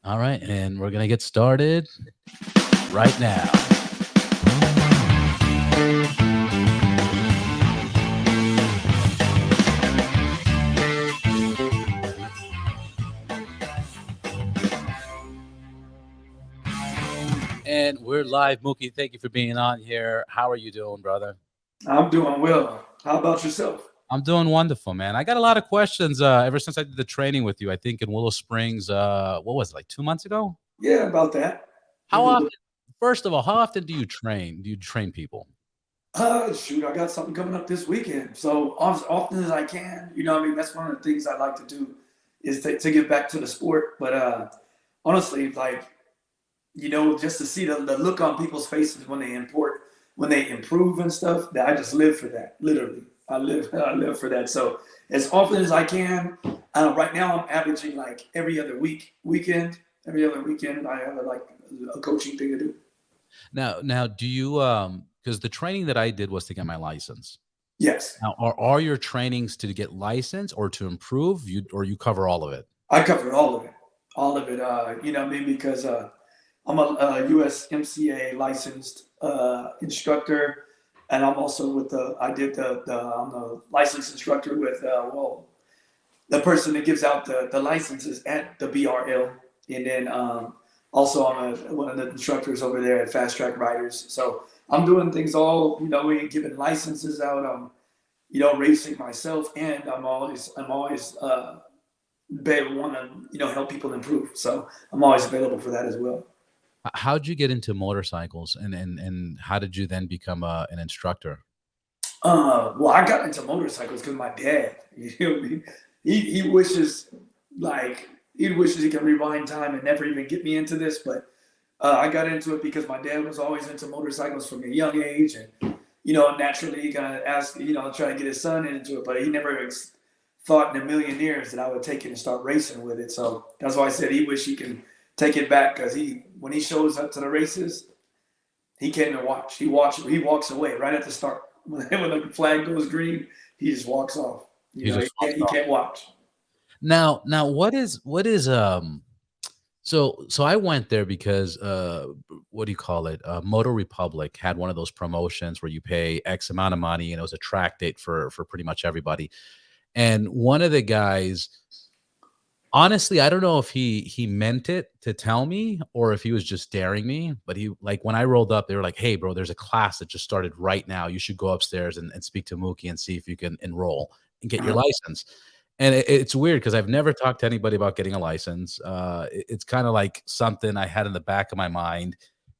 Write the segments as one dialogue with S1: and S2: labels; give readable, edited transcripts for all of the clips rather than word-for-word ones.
S1: All right, and we're gonna get started right now. And we're live, Mookie. Thank you for being on here. How are you doing, brother?
S2: I'm doing well. How about yourself?
S1: I'm doing wonderful, man. I got a lot of questions ever since I did the training with you. I think in Willow Springs. What was it, like 2 months ago?
S2: Yeah, about that.
S1: How often? First of all, how often do you train? Do you train people?
S2: Shoot, I got something coming up this weekend. So as often as I can, you know what I mean? That's one of the things I like to do is to get back to the sport. But honestly, like, just to see the look on people's faces when they improve and stuff, that I just live for that. Literally. I live for that. So as often as I can, right now I'm averaging like every other weekend I have like a coaching thing to do.
S1: Now, do you because the training that I did was to get my license.
S2: Yes.
S1: Now, are your trainings to get license or to improve? Or you cover all of it?
S2: I cover all of it. All of it. You know what I mean? Because I'm a USMCA licensed instructor, and I'm also with I'm a licensed instructor with the person that gives out the licenses at the BRL, and then also I'm one of the instructors over there at Fast Track Riders. So I'm doing things all, we giving licenses out. I'm racing myself, and I'm always want to help people improve. So I'm always available for that as well.
S1: How'd you get into motorcycles, and how did you then become an instructor?
S2: Well, I got into motorcycles because my dad, he wishes he can rewind time and never even get me into this, but I got into it because my dad was always into motorcycles from a young age, and naturally he kind of asked, try to get his son into it, but he never thought in a million years that I would take it and start racing with it. So that's why I said he wish he can take it back, because when he shows up to the races, he can't even watch. He walks away right at the start. When the flag goes green, he just walks off. He can't watch.
S1: Now, so I went there because what do you call it? Moto Republic had one of those promotions where you pay X amount of money, and it was a track date for pretty much everybody. And one of the guys, honestly, I don't know if he meant it to tell me or if he was just daring me, but he, like, when I rolled up, they were like, "Hey, bro, there's a class that just started right now. You should go upstairs and speak to Mookie and see if you can enroll and get your license." And it's weird because I've never talked to anybody about getting a license. It's kind of like something I had in the back of my mind,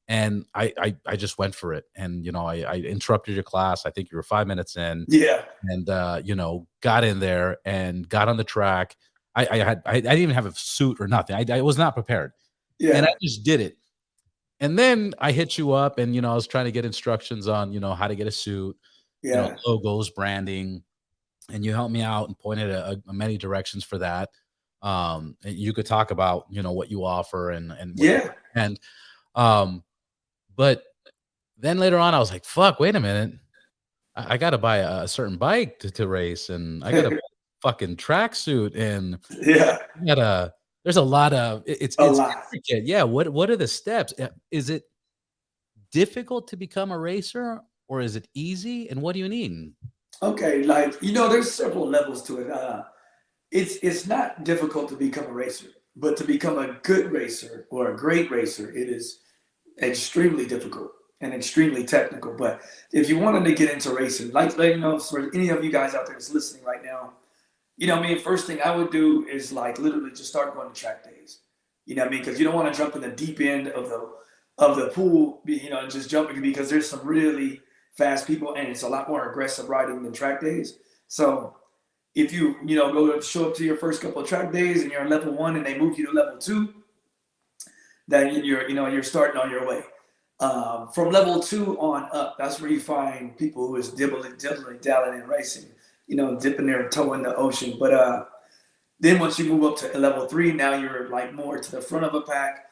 S1: and I just went for it. And I interrupted your class. I think you were 5 minutes in.
S2: Yeah.
S1: And got in there and got on the track. I didn't even have a suit or nothing. I was not prepared.
S2: Yeah.
S1: And I just did it. And then I hit you up, and I was trying to get instructions on how to get a suit,
S2: Yeah.
S1: logos, branding, and you helped me out and pointed many directions for that. And you could talk about what you offer and
S2: Yeah.
S1: And but then later on I was like, fuck, wait a minute. I got to buy a certain bike to race, and I got to fucking tracksuit, and
S2: Yeah.
S1: there's a lot of
S2: A
S1: it's
S2: lot.
S1: intricate. Yeah. What are the steps? Is it difficult to become a racer, or is it easy? And what do you need?
S2: Okay, like there's several levels to it. It's not difficult to become a racer, but to become a good racer or a great racer, it is extremely difficult and extremely technical. But if you wanted to get into racing, like for any of you guys out there that's listening right now, first thing I would do is like literally just start going to track days. You know what I mean? Because you don't want to jump in the deep end of the pool, just jumping, because there's some really fast people, and it's a lot more aggressive riding than track days. So if you go to show up to your first couple of track days and you're on level 1 and they move you to level 2, then you're starting on your way. From level 2 on up, that's where you find people who is dibbling, dallying in racing, dipping their toe in the ocean. But then once you move up to level 3, now you're like more to the front of a pack.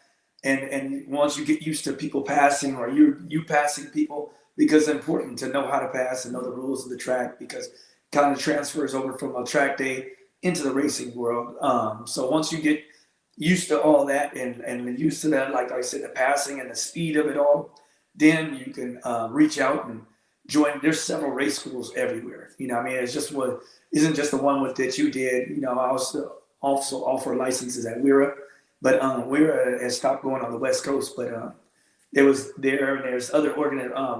S2: And once you get used to people passing, or you passing people, because it's important to know how to pass and know the rules of the track, because it kind of transfers over from a track day into the racing world. So once you get used to all that and used to that, like I said, the passing and the speed of it all, then you can reach out and join. There's several race schools everywhere. You know, I mean, it's just what isn't just the one with that you did. You know, I also offer licenses at Wira, but Wira has stopped going on the West Coast. But there's other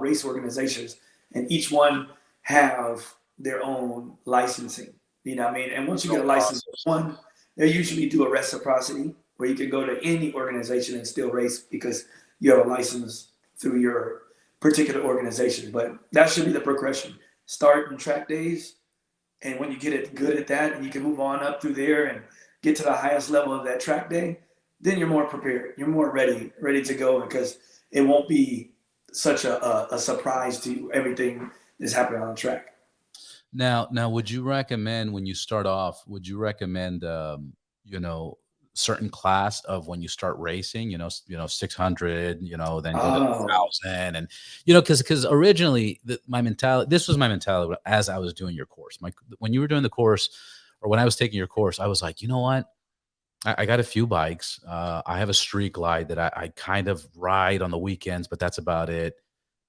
S2: race organizations, and each one have their own licensing. You know what I mean? And once you
S1: No
S2: get a license
S1: process.
S2: one, they usually do a reciprocity where you can go to any organization and still race because you have a license through your particular organization. But that should be the progression. Start in track days, and when you get it good at that, and you can move on up through there and get to the highest level of that track day, then you're more prepared. You're more ready to go because it won't be such a surprise to you everything that's happening on the track.
S1: Now, would you recommend when you start off, would you recommend, you know, certain class of when you start racing, 600, then go to
S2: Oh,
S1: 1,000 and, because originally my mentality, this was my mentality as I was doing your course. When you were doing the course or when I was taking your course, I was like, you know what? I got a few bikes. I have a street glide that I kind of ride on the weekends, but that's about it.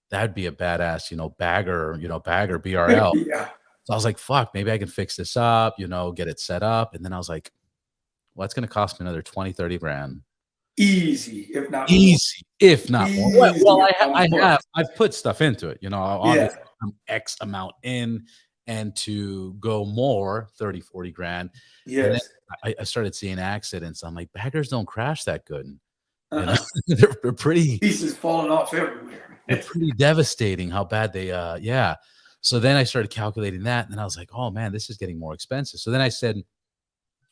S1: That'd be a badass, bagger BRL.
S2: yeah,
S1: So I was like, "Fuck, maybe I can fix this up, get it set up." And then I was like, "Well, it's gonna cost me another 20, 30 grand."
S2: easy, if not more.
S1: Easy, if not more. Well,
S2: Easy, if not more.
S1: I've put stuff into it,
S2: Yeah,
S1: obviously I'm X amount in, and to go more, 30, 40 grand. And then
S2: yes.
S1: I started seeing accidents. I'm like, "Baggers don't crash that good." You know?
S2: Uh-uh.
S1: They're pretty
S2: Pieces falling off everywhere.
S1: they're pretty devastating how bad they, yeah. So then I started calculating that, and then I was like, "Oh, man, this is getting more expensive." So then I said,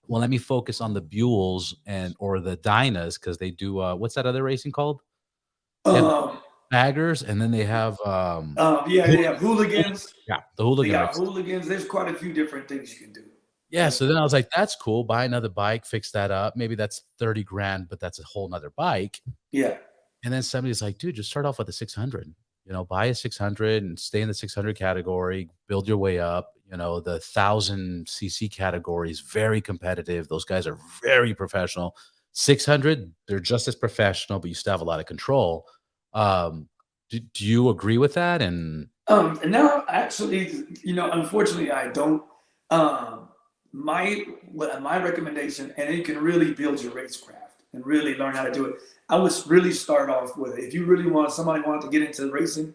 S1: well, let me focus on the Buells or the Dynas because they do, what's that other racing called? They have
S2: um,
S1: baggers, and then they have,
S2: yeah, they have
S1: hooligan,
S2: hooligans.
S1: yeah, the
S2: They
S1: hooligan
S2: got
S1: race.
S2: hooligans. There's quite a few different things you can do.
S1: Yeah,
S2: That's
S1: so then I was like, "That's cool, buy another bike, fix that up." Maybe that's 30 grand, but that's a whole whole 'nother bike.
S2: yeah.
S1: And then somebody's like, "Dude, just start off with a 600. Buy a 600 and stay in the 600 category, build your way up." The 1000 cc category is very competitive. Those guys are very professional. 600, they're just as professional, but you still have a lot of control. Um, do you agree with that? And
S2: And now, actually, unfortunately, I don't. Um, my recommendation, and you can really build your racecraft and really learn how to do it. I would really start off with if you really want somebody wanted to get into racing,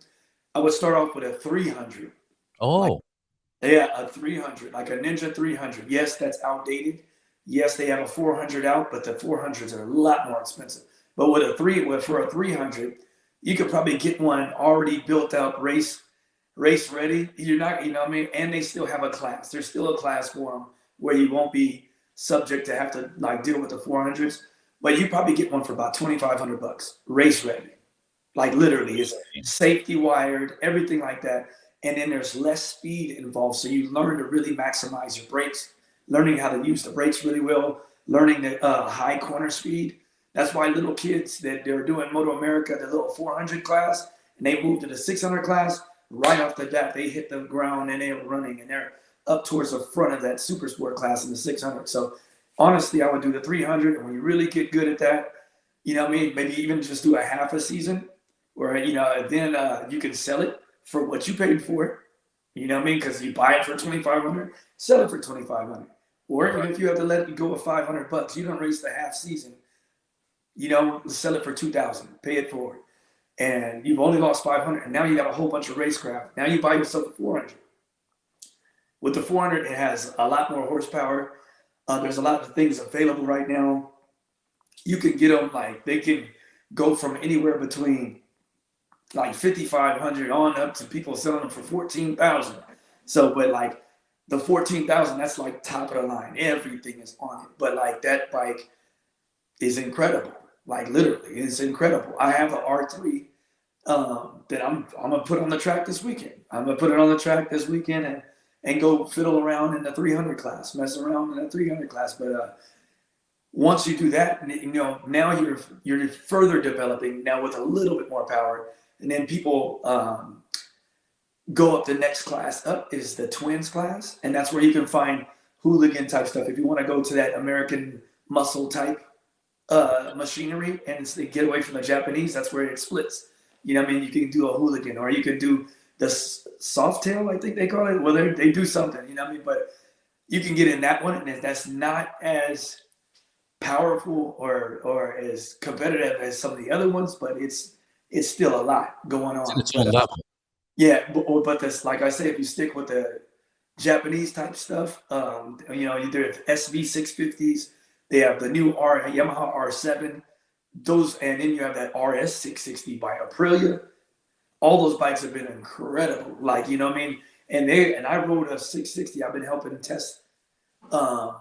S2: I would start off with a 300. Like
S1: oh,
S2: yeah, a 300, like a Ninja 300. Yes, that's outdated. Yes, they have a 400 out, but the 400s are a lot more expensive. But for a 300, you could probably get one already built up, race ready. You're not, you know what I mean? And they still have a class. There's still a class for them where you won't be subject to have to like deal with the 400s. But you probably get one for about 2,500 bucks, race ready. Like literally, it's safety wired, everything like that. And then there's less speed involved, so you learn to really maximize your brakes, learning how to use the brakes really well, learning the high corner speed. That's why little kids that they're doing Moto America, the little 400 class, and they move to the 600 class. Right off the bat, they hit the ground and they're running, and they're up towards the front of that super sport class in the 600. So honestly, I would do the 300, and when you really get good at that, you know what I mean? Maybe even just do a half a season where, then you can sell it for what you paid for it. You know what I mean? Because you buy it for 2,500, sell it for 2,500. Or even
S1: right.
S2: if you have to let it go with 500 bucks, you don't race the half season, sell it for 2,000, pay it forward. And you've only lost 500, and now you got a whole bunch of racecraft. Now you buy yourself a 400. With the 400, it has a lot more horsepower. There's a lot of things available right now. You can get them like they can go from anywhere between like 5,500 on up to people selling them for 14,000. So, but like the 14,000, that's like top of the line. Everything is on it. But like that bike is incredible. Like literally, it's incredible. I have an R3 that I'm gonna put on the track this weekend. I'm gonna put it on the track this weekend and go fiddle around in the 300 class, mess around in the 300 class. But once you do that, now you're further developing now with a little bit more power, and then people go up the next class up is the twins class, and that's where you can find hooligan type stuff. If you want to go to that American muscle type, machinery and it's, they get away from the Japanese. That's where it splits. You know what I mean? You can do a hooligan or you can do the soft tail, I think they call it. Well, they do something, you know what I mean? But you can get in that one, and that's not as powerful or as competitive as some of the other ones, but it's still a lot going
S1: It's in
S2: on.
S1: its
S2: But
S1: own level.
S2: yeah, but this, like I say, if you stick with the Japanese type stuff, you know, either SV 650s, they have the new Yamaha R7, those, and then you have that RS 660 by Aprilia. All those bikes have been incredible. Like, you know what I mean? And I rode a 660. I've been helping test um,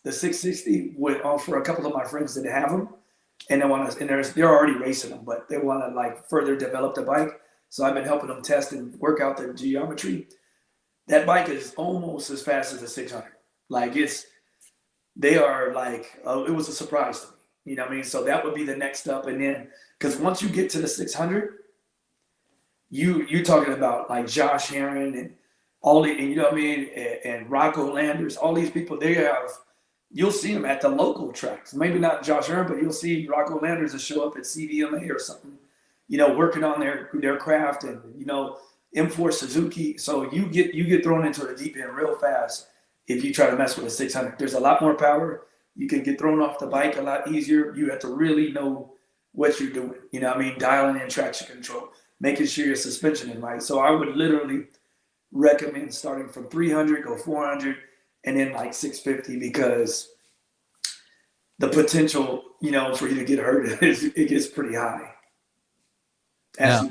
S2: the 660 with for a couple of my friends that have them, and they want to, and they're already racing them, but they want to like further develop the bike. So I've been helping them test and work out their geometry. That bike is almost as fast as a 600. Like they are like, it was a surprise to me. You know what I mean? So that would be the next up, and then because once you get to the 600, you talking about like Josh Heron and all the, and you know what I mean, and Rocco Landers, all these people, they have, you'll see them at the local tracks. Maybe not Josh Heron, but you'll see Rocco Landers that show up at CVMA or something, you know, working on their craft, and you know, M4 Suzuki. So you get thrown into the deep end real fast if you try to mess with a 600. There's a lot more power. You can get thrown off the bike a lot easier. You have to really know what you're doing. You know what I mean? Dialing in traction control, making sure your suspension is right. So I would literally recommend starting from 300, go 400, and then like 650, because the potential, you know, for you to get hurt it gets pretty high. As
S1: Now,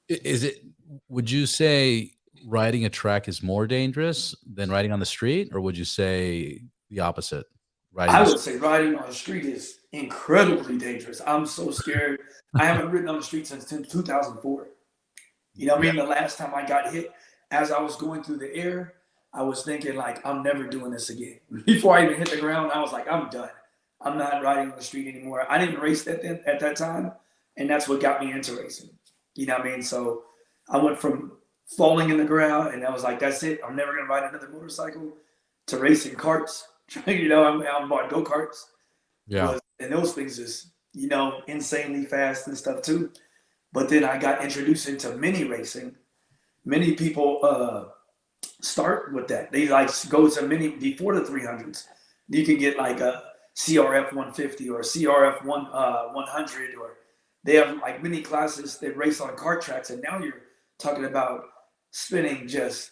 S2: you
S1: is it? Would you say riding a track is more dangerous than riding on the street, or would you say the opposite? Riding
S2: I
S1: the
S2: would say riding on the street is incredibly dangerous. I'm so scared. I haven't ridden on the street since 2004. You know what I
S1: yeah,
S2: mean? The last time I got hit, as I was going through the air, I was thinking like, I'm never doing this again. Before I even hit the ground, I was like, I'm done. I'm not riding on the street anymore. I didn't race at that time, and that's what got me into racing. You know what I mean? So I went from falling in the ground, and I was like, that's it. I'm never gonna ride another motorcycle, to racing karts. You know, I'm bought go karts,
S1: yeah.
S2: and those things is, you know, insanely fast and stuff too. But then I got introduced into mini racing. Many people start with that. They like go to mini before the 300s. You can get like a CRF 150 or CRF 100, or they have like mini classes that race on kart tracks. And now you're talking about spending just,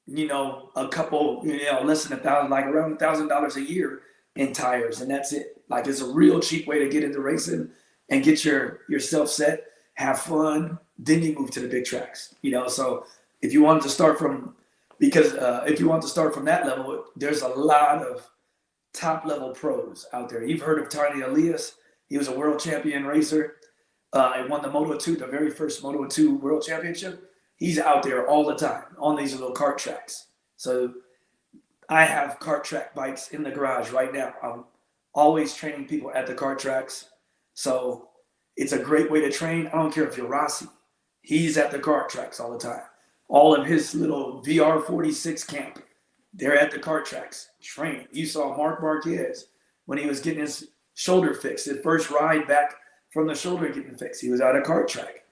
S2: you know, a couple, you know, less than $1,000, like around $1,000 a year in tires, and that's it. Like it's a real cheap way to get into racing and get yourself set, have fun. Then you move to the big tracks, you know. So if you wanted to start from, because if you want to start from that level, there's a lot of top level pros out there. You've heard of Tiny Elias. He was a world champion racer. He won the Moto 2, the very first Moto 2 world championship. He's out there all the time on these little kart tracks. So I have kart track bikes in the garage right now. I'm always training people at the kart tracks. So it's a great way to train. I don't care if you're Rossi. He's at the kart tracks all the time. All of his little VR46 camp, they're at the kart tracks training. You saw Mark Marquez when he was getting his shoulder fixed, his first ride back from the shoulder getting fixed. He was at a kart track.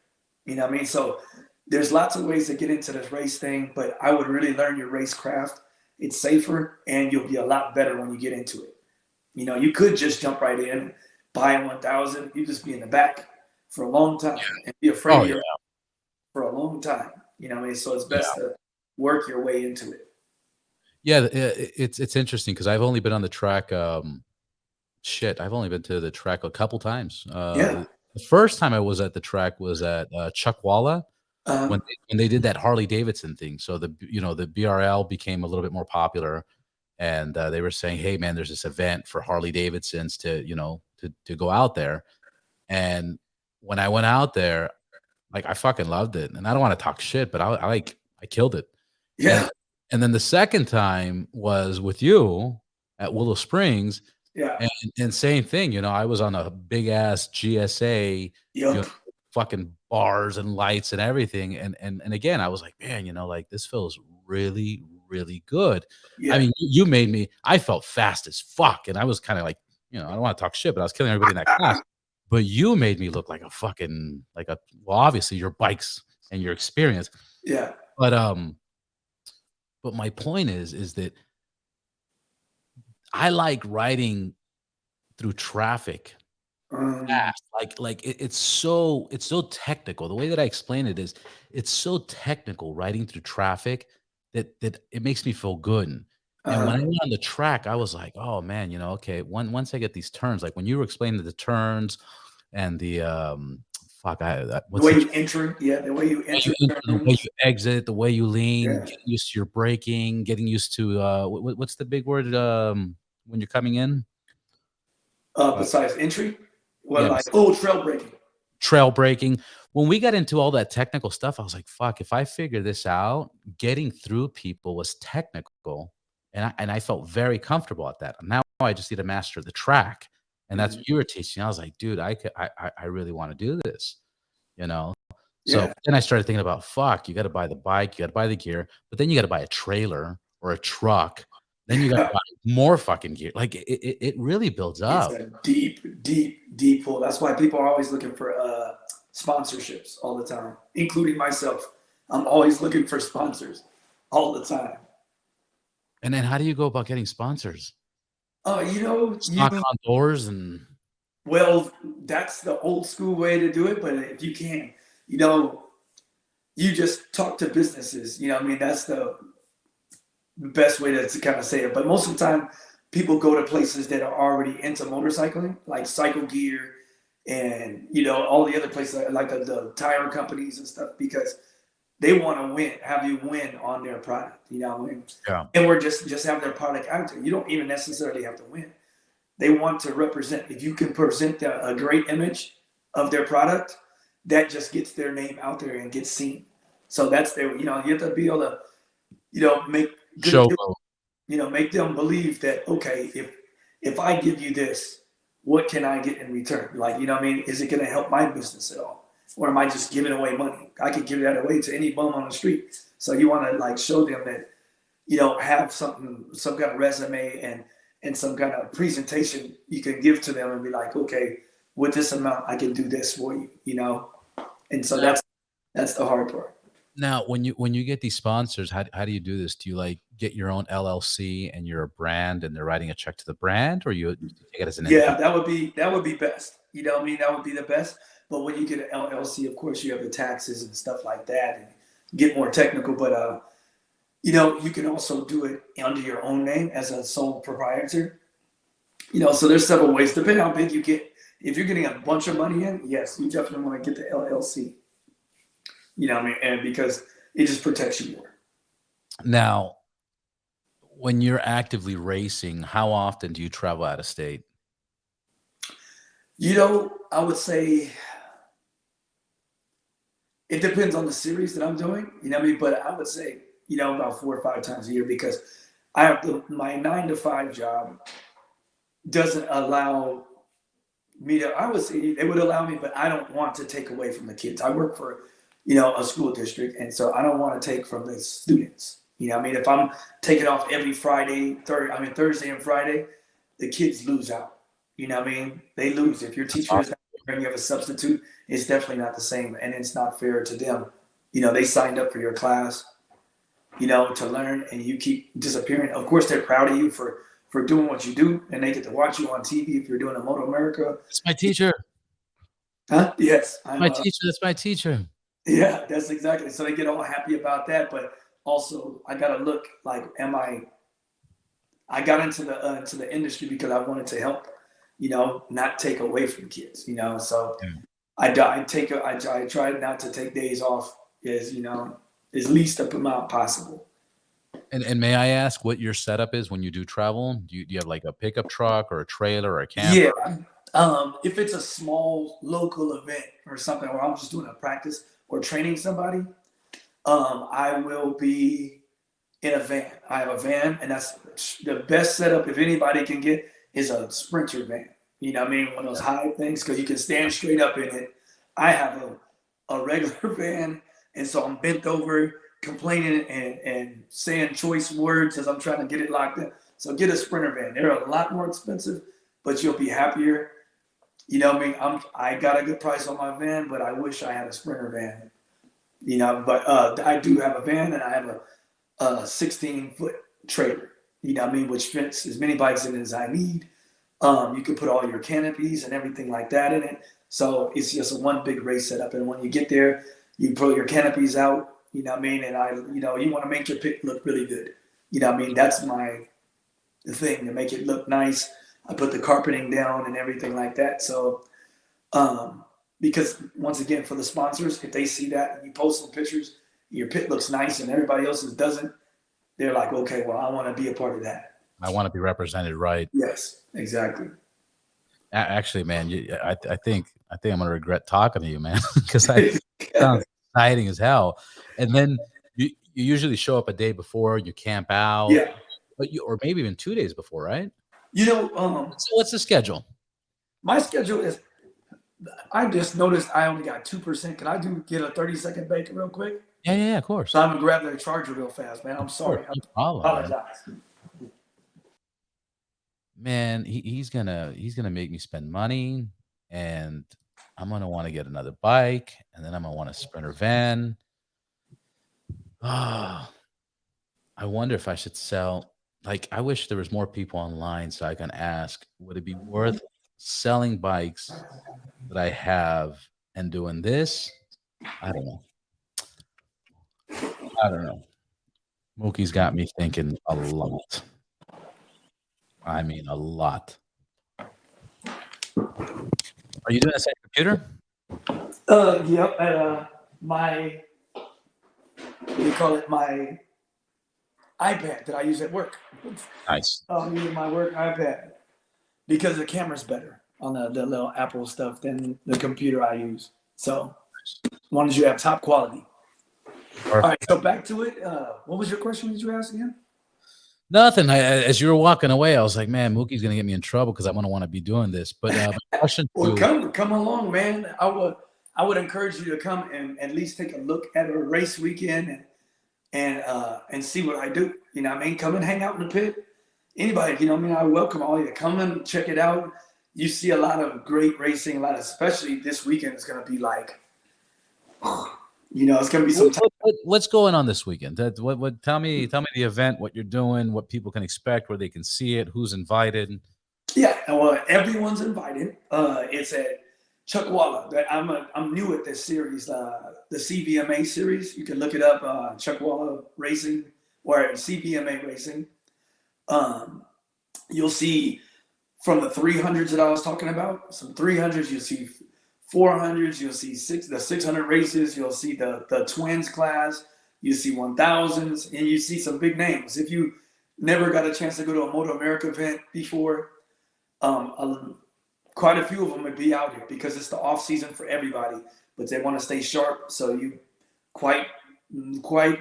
S2: You know what I mean? So there's lots of ways to get into this race thing, but I would really learn your race craft. It's safer, and you'll be a lot better when you get into it. You know, you could just jump right in, buy a 1000, you just be in the back for a long time and be afraid
S1: Oh
S2: of
S1: yeah,
S2: your for a long time. You know what I mean? So it's
S1: yeah,
S2: best to work your way into it.
S1: yeah. It's interesting because I've only been on the track. Shit, I've only been to the track a couple times.
S2: Yeah.
S1: The first time I was at the track was at Chuckwalla
S2: Um,
S1: when they did that Harley Davidson thing. So the BRL became a little bit more popular, and they were saying, "Hey, man, there's this event for Harley Davidsons to go out there." And when I went out there, like, I fucking loved it, and I don't wanna talk shit, but I killed it. And
S2: yeah.
S1: and then the second time was with you at Willow Springs,
S2: Yeah.
S1: and same thing, I was on a big ass GSA, you know,
S2: Yep.
S1: fucking bars and lights and everything, and again, I was like, "Man, like, this feels really, really good." I
S2: Yeah.
S1: mean, you made me I felt fast as fuck, and I was kinda like, I don't want to talk shit, but I was killing everybody in that class. But you made me look like a fucking like a well, obviously your bikes and your experience.
S2: Yeah.
S1: But my point is that I like riding through traffic
S2: Um,
S1: fast. It's so technical. The way that I explain it is it's so technical riding through traffic that it makes me feel good. And when I
S2: uh,
S1: went on the track, I was like, "Oh man, okay, once I get these turns, like when you were explaining the turns and the fuck,
S2: the
S1: what's
S2: way
S1: the
S2: you enter, yeah, the way you
S1: way you
S2: enter
S1: enter, the way
S2: turns,
S1: you exit, the way you lean,
S2: yeah.
S1: getting used to your braking, getting used to what's the big word when you're coming in? Uh,
S2: Besides entry, well,
S1: yeah,
S2: like trail breaking.
S1: trail breaking. When we got into all that technical stuff, I was like, "Fuck, if I figure this out, getting through people was technical." And I felt very comfortable at that. Now I just need to master the track, and that's
S2: Mhm.
S1: what you were teaching. I was like, "Dude, I really wanna do this," you know? So,
S2: Yeah,
S1: then I started thinking about, fuck, you gotta buy the bike, you gotta buy the gear, but then you gotta buy a trailer or a truck, then you gotta
S2: yeah.
S1: buy more fucking gear. Like, it really builds
S2: It's
S1: up.
S2: a deep, deep, deep pool. That's why people are always looking for sponsorships all the time, including myself. I'm always looking for sponsors all the time.
S1: And then how do you go about getting sponsors?
S2: Just
S1: Knock on doors and
S2: well, that's the old school way to do it. But if you can, you know, you just talk to businesses. You know, what I mean, that's the best way to kind of say it. But most of the time, people go to places that are already into motorcycling, like Cycle Gear and all the other places like the tire companies and stuff, because they want to have you win on their product.
S1: yeah.
S2: And we're just have their product out there. You don't even necessarily have to win. They want to represent. If you can present a great image of their product, that just gets their name out there and gets seen. So that's their. You have to be able to make good.
S1: Showboat.
S2: Make them believe that, okay, if I give you this, what can I get in return? Like, what I mean, is it going to help my business at all, or am I just giving away money? I could give that away to any bum on the street. So you want to like show them that have some kind of resume and some kind of presentation you can give to them and be like, okay, with this amount I can do this for you. And so
S1: Now
S2: that's the hard part.
S1: now when you get these sponsors, how do you do this? Do you, like, get your own LLC and you're a brand and they're writing a check to the brand, or you take it as an
S2: Yeah,
S1: individual?
S2: that would be best. You know what I mean? That would be the best. But when you get an LLC, of course, you have the taxes and stuff like that, and get more technical. But you can also do it under your own name as a sole proprietor. So there's several ways, depending how big you get. If you're getting a bunch of money in, yes, you definitely want to get the LLC. You know what I mean? And because it just protects you more.
S1: Now, when you're actively racing, how often do you travel out of state?
S2: I would say it depends on the series that I'm doing. You know what I mean? But I would say, about 4 or 5 times a year, because I have my 9 to 5 job doesn't allow me to. I would say it would allow me, but I don't want to take away from the kids. I work for, a school district, and so I don't want to take from the students. I mean, if I'm taking off every Thursday and Friday, the kids lose out. You know what I mean? They lose. If your
S1: That's
S2: teacher is
S1: awesome.
S2: not there and you have a substitute, it's definitely not the same, and it's not fair to them. They signed up for your class, to learn, and you keep disappearing. Of course, they're proud of you for doing what you do, and they get to watch you on TV if you're doing a Moto America.
S1: That's my teacher.
S2: Huh? Yes, I'm.
S1: My teacher, that's my teacher.
S2: Yeah, that's exactly. So they get all happy about that, but also I got to look like, am I? I got into the industry because I wanted to help, not take away from kids. So
S1: Yeah.
S2: I try not to take days off as least amount possible.
S1: And may I ask what your setup is when you do travel? Do you have, like, a pickup truck or a trailer or a camper?
S2: Yeah. If it's a small local event or something where I'm just doing a practice or training somebody, I will be in a van. I have a van, and that's the best setup if anybody can get is a Sprinter van. You know what I mean? One of those high things because you can stand straight up in it. I have a regular van, and so I'm bent over, complaining and saying choice words as I'm trying to get it locked in. So get a Sprinter van. They're a lot more expensive, but you'll be happier. You know, I mean, I got a good price on my van, but I wish I had a Sprinter van. You know, but I do have a van and I have a 16-foot trailer. You know what I mean, which fits as many bikes in as I need. You can put all your canopies and everything like that in it. So it's just a one big race setup. And when you get there, you put your canopies out, you know what I mean? And you want to make your pit look really good. You know what I mean? That's the thing, to make it look nice. I put the carpeting down and everything like that. So, because once again, for the sponsors, if they see that and you post some pictures, your pit looks nice and everybody else's doesn't, they're like, okay, well, I want to be a part of that.
S1: I want to be represented right.
S2: Yes, exactly.
S1: Actually, man, I think I'm gonna regret talking to you, man, because it sounds exciting as hell. And then you usually show up a day before, you camp out,
S2: Yeah.
S1: but or maybe even 2 days before, right?
S2: You know,
S1: So what's the schedule?
S2: My schedule is. I just noticed I only got 2%. Can I get a 30-second break real quick?
S1: Yeah, of course.
S2: So I'm gonna grab the charger real fast, man. I'm sorry.
S1: No problem,
S2: I apologize.
S1: Man, he's gonna make me spend money, and I'm gonna want to get another bike, and then I'm gonna want a Sprinter van. Ah, I wonder if I should sell. Like, I wish there was more people online so I can ask, would it be worth selling bikes that I have and doing this? I don't know. Mookie's got me thinking a lot. I mean, a lot. Are you doing this on your computer?
S2: Yep. My, what do you call it? My iPad that I use at work.
S1: Nice.
S2: I'm using my work iPad because the camera's better on the little Apple stuff than the computer I use. So, as long as you have top quality. All right, so back to it. What was your question that you asked again?
S1: Nothing. As you were walking away, I was like, man, Mookie's going to get me in trouble because I'm going to want to be doing this. But my question
S2: well, come along, man. I would encourage you to come and at least take a look at a race weekend and see what I do. You know what I mean? Come and hang out in the pit. Anybody, you know what I mean? I welcome all you to come and check it out. You see a lot of great racing, especially this weekend is going to be like, it's going to be some time.
S1: What's going on this weekend? What tell me the event, what you're doing, what people can expect, where they can see it, who's invited.
S2: Yeah, well, everyone's invited. It's at Chuckwalla. I'm new at this series, the CVMA series. You can look it up, Chuckwalla Racing or CVMA Racing. You'll see from the 300s that I was talking about, some 300s, you'll see 400s, you'll see the 600 races, you'll see the twins class, you see 1000s, and you see some big names. If you never got a chance to go to a Moto America event before, quite a few of them would be out here because it's the off season for everybody, but they want to stay sharp. So you quite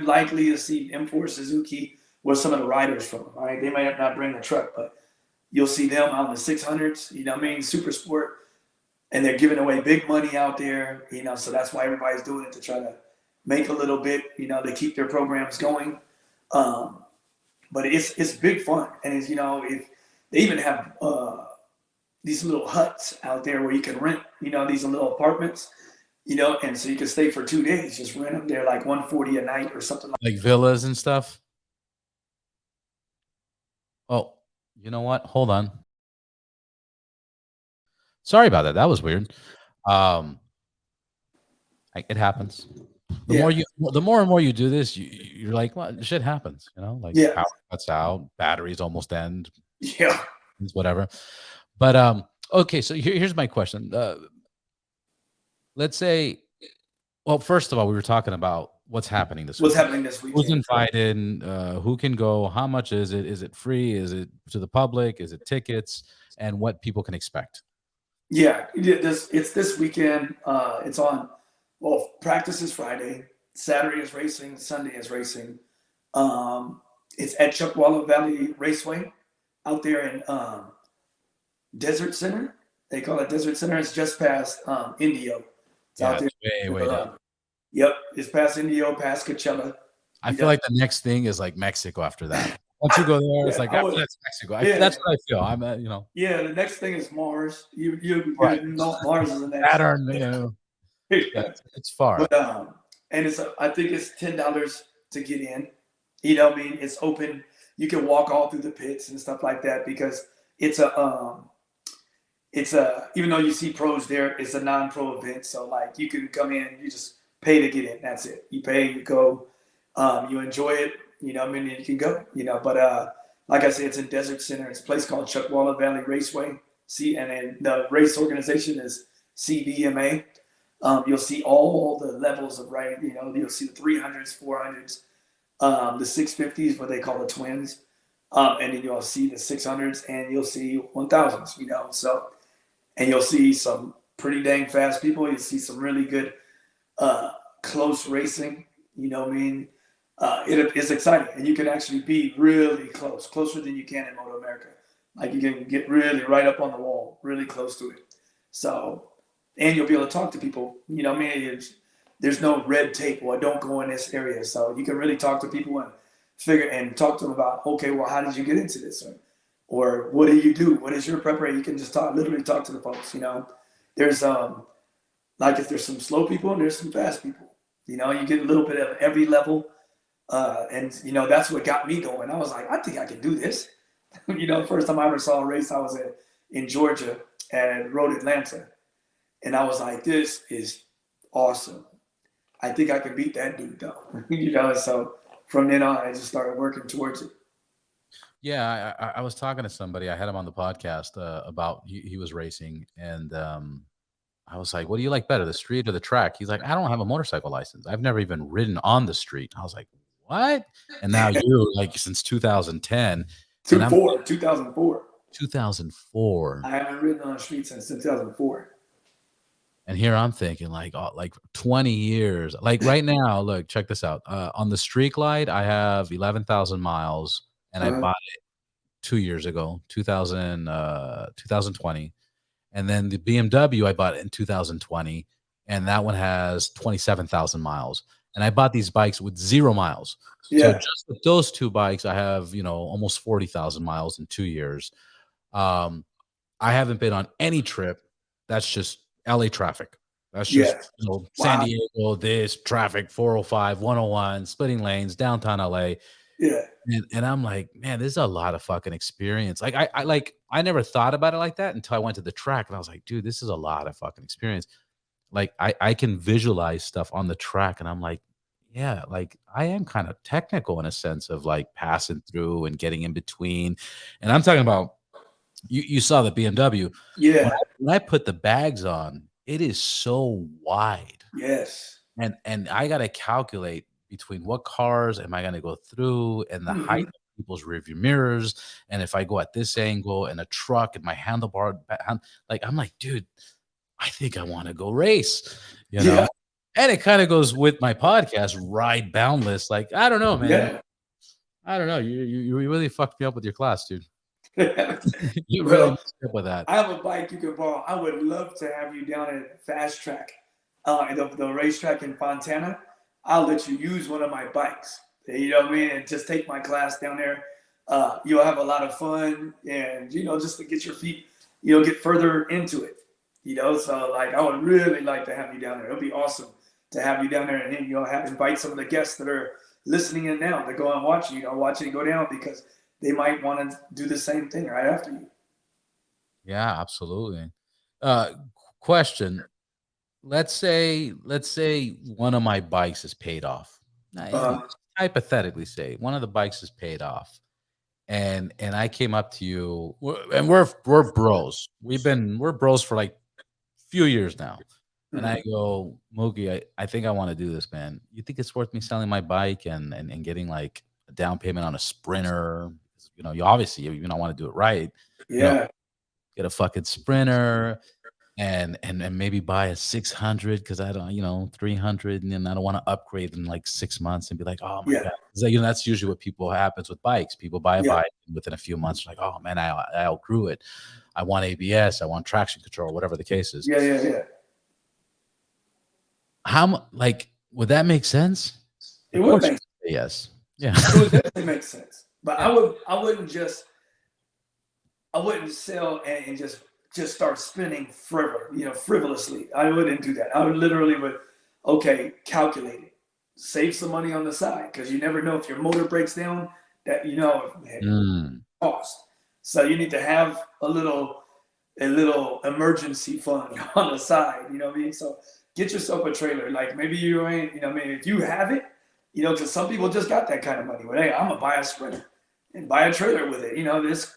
S2: likely to see M4 Suzuki where some of the riders from. All right, they might not bring the truck, but you'll see them out in the 600s. You know what I mean? Super sport, and they're giving away big money out there. So that's why everybody's doing it, to try to make a little bit. To keep their programs going. But it's big fun, and if they even have these little huts out there where you can rent, these little apartments, and so you can stay for 2 days, just rent them. They're like $140 a night or something
S1: like villas and stuff. Oh, you know what? Hold on. Sorry about that. That was weird. It happens. The more and more you do this, you're like, well, shit happens, power cuts out, batteries almost end.
S2: Yeah.
S1: Whatever. But okay, so here's my question. Let's say, well, first of all, we were talking about what's happening this week.
S2: What's happening this week?
S1: Who's invited? Who can go? How much is it? Is it free? Is it to the public? Is it tickets? And what people can expect?
S2: Yeah, it's this weekend. It's on. Well, practice is Friday. Saturday is racing. Sunday is racing. It's at Chuckwalla Valley Raceway out there in Desert Center. They call it Desert Center. It's just past Indio. It's out there.
S1: Way down.
S2: Yep, it's past Indio, past Coachella.
S1: I feel like the next thing is like Mexico after that. Once you go there, it's
S2: Yeah,
S1: like,
S2: I
S1: "Ah,
S2: would.
S1: that's Mexico."
S2: Yeah,
S1: That's what I feel. I'm, you know,
S2: yeah. The next thing is Mars. You'll be
S1: right.
S2: good. No, Mars is the next.
S1: Saturn, you know, yeah, it's far.
S2: But and I think it's $10 to get in. You know what I mean? It's open. You can walk all through the pits and stuff like that because it's a even though you see pros there, it's a non-pro event. So like you can come in, you just pay to get in. That's it. You pay, you go, you enjoy it. You know, what I mean, you can go. You know, but like I said, it's in Desert Center. It's a place called Chuckwalla Valley Raceway. See, and then the race organization is CVMA. You'll see all the levels of right. You know, you'll see the 300s, 400s, the 650s, what they call the twins, and then you'll see the 600s, and you'll see 1000s. You know, so and you'll see some pretty dang fast people. You'll see some really good uh, close racing. You know what I mean? It's exciting, and you can actually be really close, closer than you can in Moto America. Like you can get really right up on the wall, really close to it. So, and you'll be able to talk to people. You know what I mean? There's no red tape. Well, don't go in this area. So you can really talk to people and figure and talk to them about, okay, well, how did you get into this? Or what do you do? What is your preparation? You can just literally talk to the folks. You know, there's like if there's some slow people and there's some fast people. You know, you get a little bit of every level, and you know that's what got me going. I was like, I think I can do this. You know, the first time I ever saw a race, I was in Georgia at Road Atlanta, and I was like, this is awesome. I think I can beat that dude though. You know, so from then on, I just started working towards it.
S1: Yeah, I was talking to somebody. I had him on the podcast about he was racing, and I was like, "What do you like better, the street or the track?" He's like, "I don't have a motorcycle license. I've never even ridden on the street." I was like, "What?" And now you're like since 2010, and I'm
S2: 2004.
S1: 2004,
S2: I haven't ridden on the street since 2004.
S1: and here I'm thinking like, oh, like 20 years. Like right now, look, check this out. On the Streak Glide, I have 11,000 miles, and I
S2: Uh,
S1: bought it 2 years ago, 2020. And then the BMW, I bought it in 2020, and that one has 27,000 miles. And I bought these bikes with 0 miles. So
S2: yeah,
S1: just with those 2 bikes, I have, almost 40,000 miles in 2 years. Um, I haven't been on any trip that's just LA traffic. That's just,
S2: yeah.
S1: San
S2: Wow.
S1: Diego, this traffic, 405, 101, splitting lanes, downtown LA.
S2: Yeah,
S1: And I'm like, "Man, this is a lot of fucking experience." Like, I never thought about it like that until I went to the track, and I was like, "Dude, this is a lot of fucking experience." Like, I can visualize stuff on the track, and I'm like, "Yeah, like, I am kinda technical in a sense of, like, passing through and getting in between." And I'm talking about you saw the BMW. When
S2: yeah,
S1: I put the bags on, it is so wide.
S2: yes.
S1: And I gotta calculate between what cars am I gonna go through and the height
S2: Hmm.
S1: of people's rearview mirrors, and if I go at this angle and a truck and my handlebar ba hand like, I'm like, "Dude, I think I wanna go race," you
S2: Yeah,
S1: know? And it kinda goes with my podcast, Ride Boundless, like, I don't know, man.
S2: yeah.
S1: I don't know. You really fucked me up with your class, dude. You really
S2: Well,
S1: messed me up with that.
S2: I have a bike you can borrow. I would love to have you down at Fast Track, at the racetrack in Fontana. I'll let you use one of my bikes. You know what I mean? And just take my class down there. You'll have a lot of fun, and just to get your feet, get further into it. So like I would really like to have you down there. It'll be awesome to have you down there, and then have invite some of the guests that are listening in now to go and watch watch it go down because they might want to do the same thing right after you.
S1: Yeah, absolutely. Uh, question. Let's say one of my bikes is paid off. Now,
S2: Uh,
S1: hypothetically say one of the bikes is paid off, and I came up to you, and we're bros. We're bros for like few years now, and I
S2: mhm.
S1: go, Mookie, I think I want to do this, man. You think it's worth me selling my bike and getting like a down payment on a Sprinter? You obviously I want to do it right. You know,
S2: Yeah,
S1: get a fucking Sprinter and maybe buy a 600 because I don't, 300, and then I don't want to upgrade in like 6 months and be like, oh my
S2: yeah,
S1: god, 'cause, that's usually what people happens with bikes. People buy a
S2: yeah,
S1: bike and within a few months, like, oh man, I outgrew it. I want ABS, I want traction control, whatever the case is.
S2: yeah, yeah, yeah.
S1: Like, would that make sense?
S2: It
S1: Of
S2: would
S1: course,
S2: make
S1: you would say yes. Yeah.
S2: it would definitely make sense. But
S1: Yeah.
S2: I wouldn't sell and just start spending frivolously. I wouldn't do that. I would literally okay, calculate it, save some money on the side because you never know if your motor breaks down. That
S1: Mm.
S2: cost. So you need to have a little emergency fund on the side. You know what I mean? So get yourself a trailer. Like maybe you ain't. I mean, if you have it, because some people just got that kind of money. Well, hey, I'm gonna buy a Sprinter and buy a trailer with it. This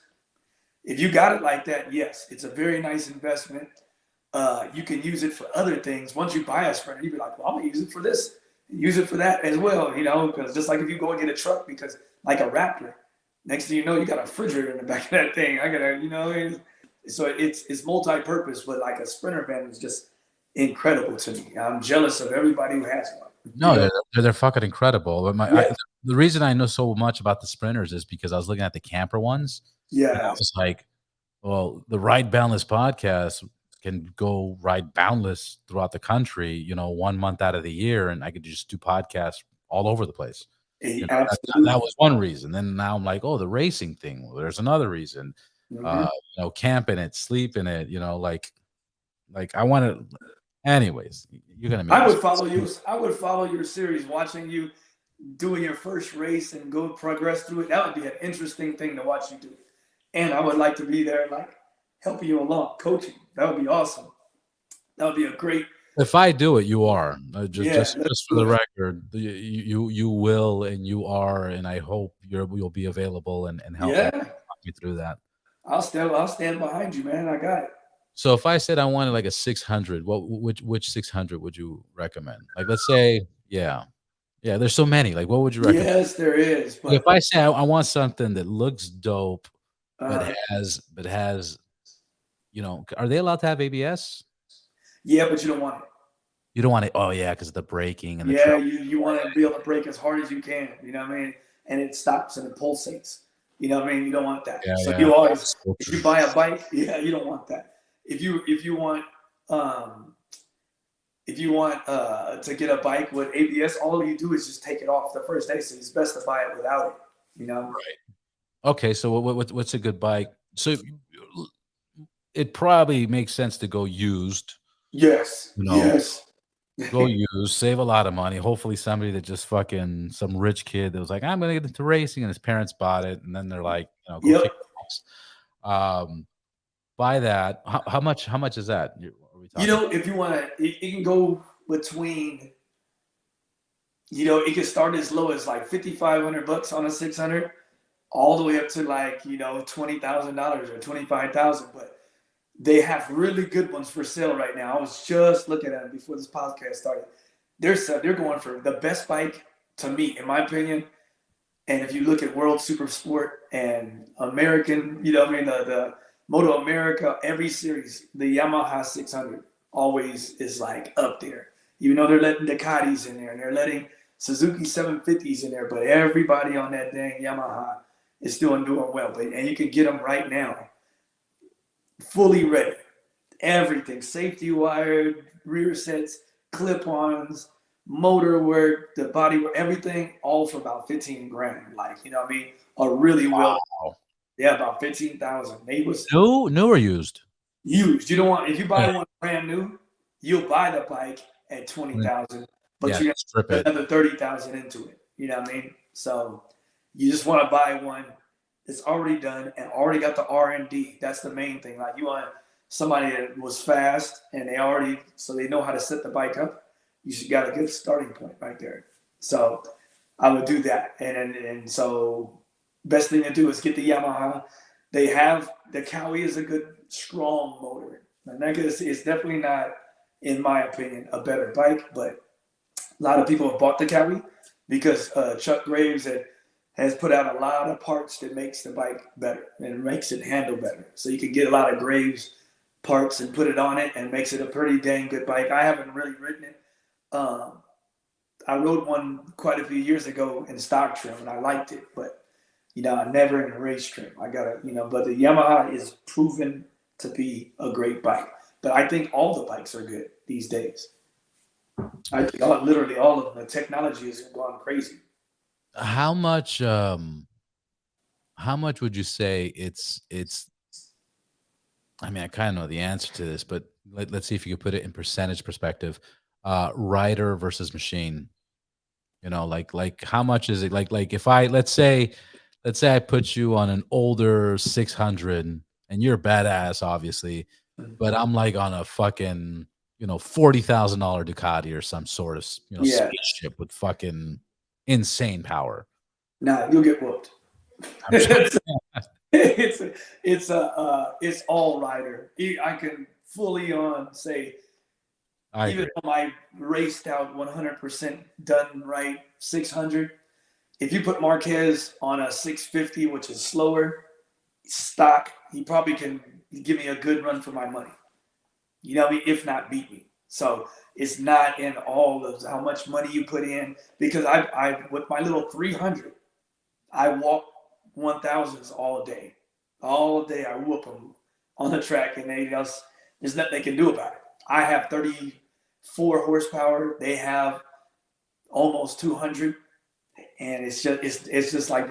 S2: if you got it like that, yes, it's a very nice investment. You can use it for other things. Once you buy a Sprinter, you be like, well, I'm gonna use it for this, use it for that as well. Because just like if you go and get a truck, because like a Raptor, next thing you know, you got a refrigerator in the back of that thing. I gotta, so it's multi-purpose, but like a Sprinter van is just incredible to me. I'm jealous of everybody who has one.
S1: No, they're fucking incredible. But
S2: Yeah,
S1: the reason I know so much about the Sprinters is because I was looking at the camper ones, and I
S2: yeah.
S1: was like, well, the Ride Boundless podcast can go ride boundless throughout the country, 1 month out of the year, and I could just do podcasts all over the place. That
S2: Absolutely.
S1: was one reason. Then now I'm like, oh, the racing thing. Well, there's another reason.
S2: Mhm.
S1: Camp in it, sleep in it, like I wanna anyways, you're gonna make
S2: I
S1: me
S2: would follow you. I would follow your series, watching you doing your first race and go progress through it. That would be an interesting thing to watch you do. And I would like to be there, like helping you along, coaching. That would be awesome. That would be a great.
S1: if I do it, you are. Just
S2: Yeah,
S1: just
S2: let's
S1: just for
S2: do
S1: the
S2: it.
S1: record, you will and you are, and I hope you'll be available and
S2: Yeah,
S1: help me through that.
S2: I'll stand behind you, man. I got it.
S1: So if I said I wanted like a 600, which 600 would you recommend? Like, let's say yeah. Yeah, there's so many, like, what would you recommend?
S2: Yes, there is,
S1: Like, if
S2: but
S1: I say I want something that looks dope, but
S2: uh,
S1: has are they allowed to have ABS?
S2: yeah, but you don't want it.
S1: You don't want it. Oh, yeah, because of the braking and the
S2: Yeah,
S1: trail.
S2: you want to be able to brake as hard as you can. You know what I mean? And it stops and it pulsates. You know what I mean? You don't want that.
S1: Yeah,
S2: So
S1: yeah.
S2: you always,
S1: So
S2: if you buy a bike, yeah, you don't want that. Um, if you want to get a bike with ABS, all you do is just take it off the first day. So it's best to buy it without it. You know?
S1: okay, so what's a good bike? So, it probably makes sense to go used,
S2: Yes,
S1: you know,
S2: yes.
S1: go used, save a lot of money. Hopefully, somebody that just fucking some rich kid that was like, "I'm gonna get into racing," and his parents bought it, and then they're like, "Go
S2: Yep.
S1: kick rocks." Um, buy that. How much is that? Are we talking?
S2: If you want to, it can go between. It can start as low as like $5,500 on a 600, all the way up to like $20,000 or 25,000. But they have really good ones for sale right now. I was just looking at them before this podcast started. They're going for the best bike to me, in my opinion. And if you look at World Super Sport and American, what I mean, the Moto America, every series, the Yamaha 600 always is like up there. Even though they're letting Ducatis in there and they're letting Suzuki 750s in there, but everybody on that dang Yamaha is still doing well. And you can get them right now, fully ready. Everything, safety wired, rear sets, clip-ons, motor work, the body work, everything, all for about 15 grand. Like, you know what I mean? A really well,
S1: Wow.
S2: yeah, about 15,000. They was
S1: New or used?
S2: used. You don't want, if you
S1: Yeah.
S2: buy one brand new, you'll buy the bike at 20,000, but
S1: Yeah,
S2: you're
S1: strip
S2: gonna
S1: it.
S2: put another 30,000 into it. You know what I mean? So you just want to buy one that's already done and already got the R&D. That's the main thing. Like you want somebody that was fast and so they know how to set the bike up. You should got a good starting point right there. So I would do that. And so best thing to do is get the Yamaha. They have the Cowie is a good strong motor. The NECA is definitely not, in my opinion, a better bike, but a lot of people have bought the Cowie because Chuck Graves has put out a lot of parts that makes the bike better and makes it handle better. So you can get a lot of Graves parts and put it on it and makes it a pretty dang good bike. I haven't really ridden it. Um, I rode one quite a few years ago in stock trim and I liked it, but never in a race trim. I gotta, but the Yamaha is proven to be a great bike. But I think all the bikes are good these days. I think literally all of them. The technology has gone crazy.
S1: How much, how much would you say it's I mean, I kind of know the answer to this, but let's see if you could put it in percentage perspective. Rider versus machine. You know, like how much is it? Like if I let's say I put you on an older 600 and you're badass, obviously, but I'm like on a fucking $40,000 Ducati or some sort of
S2: Yeah.
S1: spaceship with fucking insane power.
S2: Nah, you'll get whooped.
S1: I'm sure.
S2: it's it's it's all rider. I can fully on say,
S1: I
S2: even
S1: agree.
S2: though I raced out 100% done right 600, if you put Marquez on a 650, which is slower stock, he probably can give me a good run for my money. You know what I mean? If not beat me. So it's not in all of how much money you put in, because I with my little 300, I walk 1000s all day. All day I whoop them on the track, and there's nothing they can do about it. I have 34 horsepower. They have almost 200, and it's just like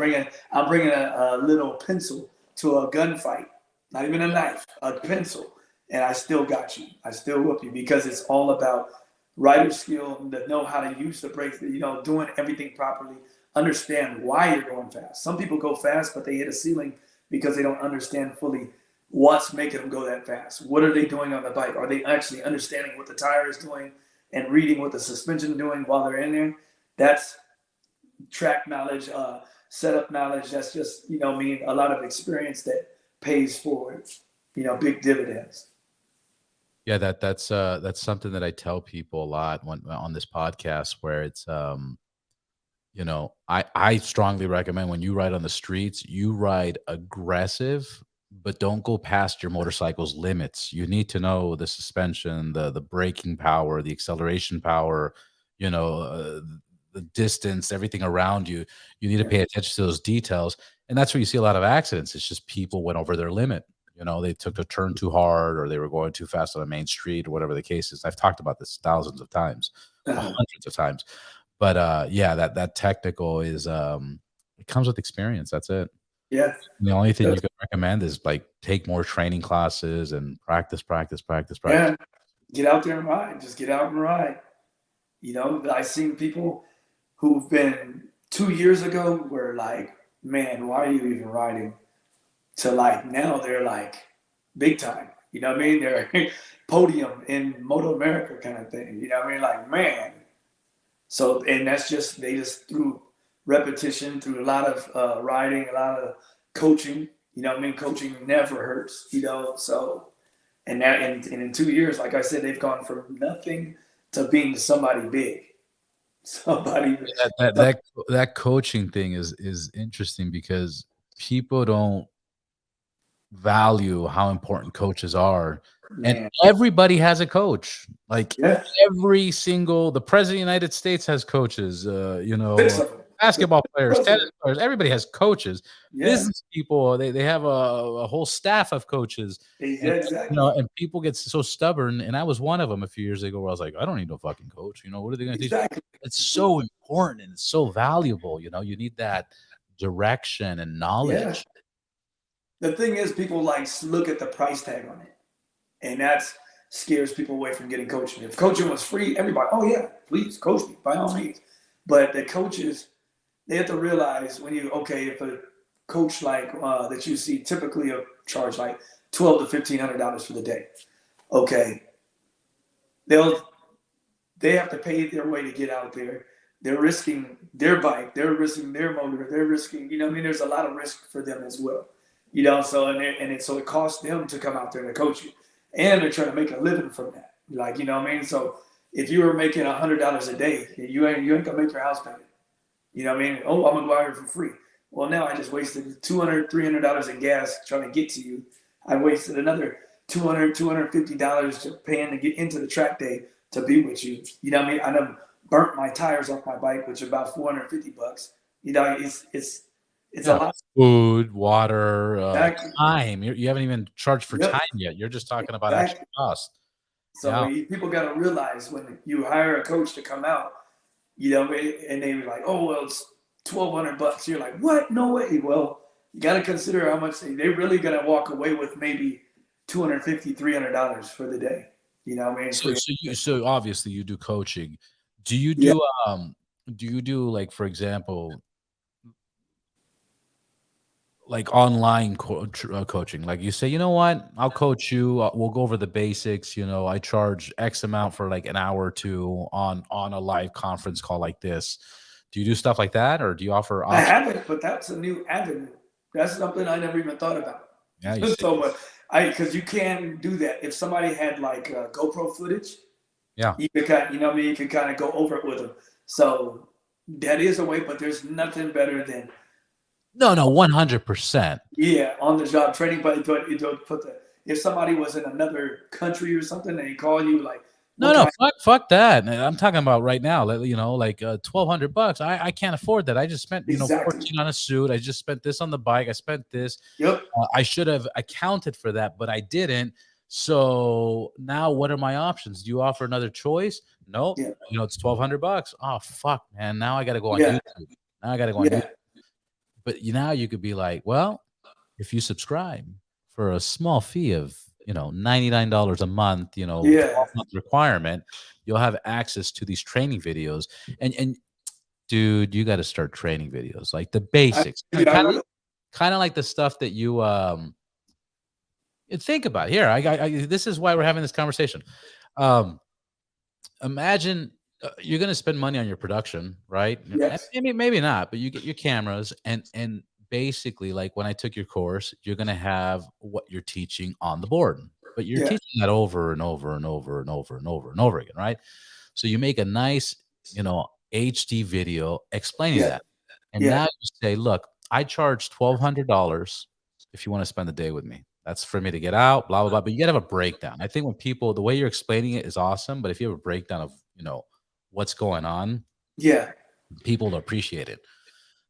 S2: I'm bringing a little pencil to a gunfight, not even a knife, a pencil, and I still got you. I still whoop you, because it's all about rider skill, to know how to use the brakes, doing everything properly, understand why you're going fast. Some people go fast, but they hit a ceiling because they don't understand fully what's making them go that fast. What are they doing on the bike? Are they actually understanding what the tire is doing and reading what the suspension is doing while they're in there? That's track knowledge, setup knowledge. That's just, a lot of experience that pays forward, big dividends.
S1: Yeah, that's something that I tell people a lot when on this podcast where it's I strongly recommend when you ride on the streets, you ride aggressive, but don't go past your motorcycle's limits. You need to know the suspension, the braking power, the acceleration power, you know, uh, the distance, everything around you. You need to
S2: Yeah.
S1: pay attention to those details, and that's where you see a lot of accidents. It's just people went over their limit. They took a turn too hard, or they were going too fast on a main street, or whatever the case is. I've talked about this thousands of times,
S2: Uh-huh.
S1: hundreds of times. But, yeah, that technical is, it comes with experience, that's it.
S2: Yeah.
S1: The only thing you could recommend is, like, take more training classes and practice, practice, practice, practice.
S2: Yeah. Get out there and ride. Just get out and ride. I've seen people who've been 2 years ago were like, man, why are you even riding? To like now they're like big time. You know what I mean? They're podium in Moto America kind of thing. You know what I mean? Like, man. So, and that's just, they just through repetition, through a lot of riding, a lot of coaching. You know what I mean? Coaching never hurts, So, and in 2 years, like I said, they've gone from nothing to being somebody big. Somebody,
S1: That coaching thing is interesting because people don't value how important coaches are, and
S2: man.
S1: everybody has a coach. Like,
S2: Yeah.
S1: the president of the United States has coaches,
S2: 6 of them. The
S1: basketball players, tennis
S2: president.
S1: players, everybody has coaches.
S2: Yeah.
S1: Business people, they have a whole staff of coaches, and,
S2: Yeah, exactly.
S1: and people get so stubborn, and I was one of them a few years ago where I was like, "I don't need no fucking coach, what are they gonna teach?"
S2: Exactly.
S1: It's so important and it's so valuable, you need that direction and
S2: Yeah.
S1: knowledge.
S2: The thing is, people like look at the price tag on it, and that's scares people away from getting coaching. If coaching was free, everybody, oh yeah, please coach me by all means. But the coaches, they have to realize when if a coach like that you see typically a charge like $1,200 to $1,500 for the day. Okay, they'll they have to pay their way to get out there. They're risking their bike, they're risking their motor, they're risking, I mean, there's a lot of risk for them as well. So so it costs them to come out there to coach you. And they're trying to make a living from that. Like, what I mean? So if you were making $100 a day, you ain't gonna make your house payment. You know what I mean? Oh, I'm gonna go out here for free. Well, now I just wasted $200, $300 in gas trying to get to you. I wasted another $250 to paying to get into the track day to be with you. You know what I mean? I done burnt my tires off my bike, which is about $450. It's a
S1: Yeah,
S2: lot.
S1: food, water,
S2: Exactly.
S1: time. You haven't even charged for
S2: Yep.
S1: time yet. You're just talking about actual
S2: Exactly.
S1: cost.
S2: So
S1: Yeah.
S2: people got to realize when you hire a coach to come out, and they were like, "Oh well, it's $1,200." You're like, "What? No way!" Well, you got to consider how much they're really going to walk away with, maybe $250, $300 for the day. You know what I mean?
S1: So
S2: For
S1: so you so obviously you do coaching. Do you
S2: yeah,
S1: do like, for example, like online coaching? Like you say, you know what? I'll coach you. We'll go over the basics. You know, I charge X amount for like an hour or two on a live conference call like this. Do you do stuff like that, or do you offer
S2: I
S1: options?
S2: haven't, but that's a new avenue. That's something I never even thought about.
S1: Yeah, you see.
S2: So much, because you can do that. If somebody had like GoPro footage,
S1: Yeah.
S2: you could kind, you know what I mean. You can kind of go over it with them. So that is a way, but there's nothing better than
S1: No, no, 100%.
S2: yeah on the job training. But it don't put the if somebody was in another country or something, and they call you like,
S1: No,
S2: what
S1: no,
S2: kind?
S1: fuck that. I'm talking about right now, you know, like, $1,200. I can't afford that. I just spent,
S2: Exactly.
S1: 14 on a suit. I just spent this on the bike. I spent this.
S2: Yep.
S1: I should have accounted for that, but I didn't. So now what are my options? Do you offer another choice? Nope.
S2: Yeah.
S1: It's $1,200. Oh, fuck, man. Now I gotta go on
S2: Yeah.
S1: YouTube. Now I gotta go on YouTube.
S2: Yeah.
S1: But now you could be like, well, if you subscribe for a small fee of, $99 a month,
S2: Yeah.
S1: 12-month requirement, you'll have access to these training videos. And dude, you got to start training videos, like the basics.
S2: Dude, I will.
S1: Kind of like the stuff that you think about. Here, this is why we're having this conversation. Um Imagine, you're gonna spend money on your production, right?
S2: Yes.
S1: Maybe not, but you get your cameras, and basically, like, when I took your course, you're gonna have what you're teaching on the board, but you're
S2: Yeah.
S1: teaching that over and over and over and over and over and over again, right? So you make a nice, HD video explaining
S2: Yeah.
S1: that, and
S2: Yeah.
S1: now you say, "Look, I charge $1,200 if you wanna spend the day with me. That's for me to get out, blah, blah, blah," but you gotta have a breakdown. I think when people the way you're explaining it is awesome, but if you have a breakdown of, what's going on,
S2: Yeah.
S1: people will appreciate it.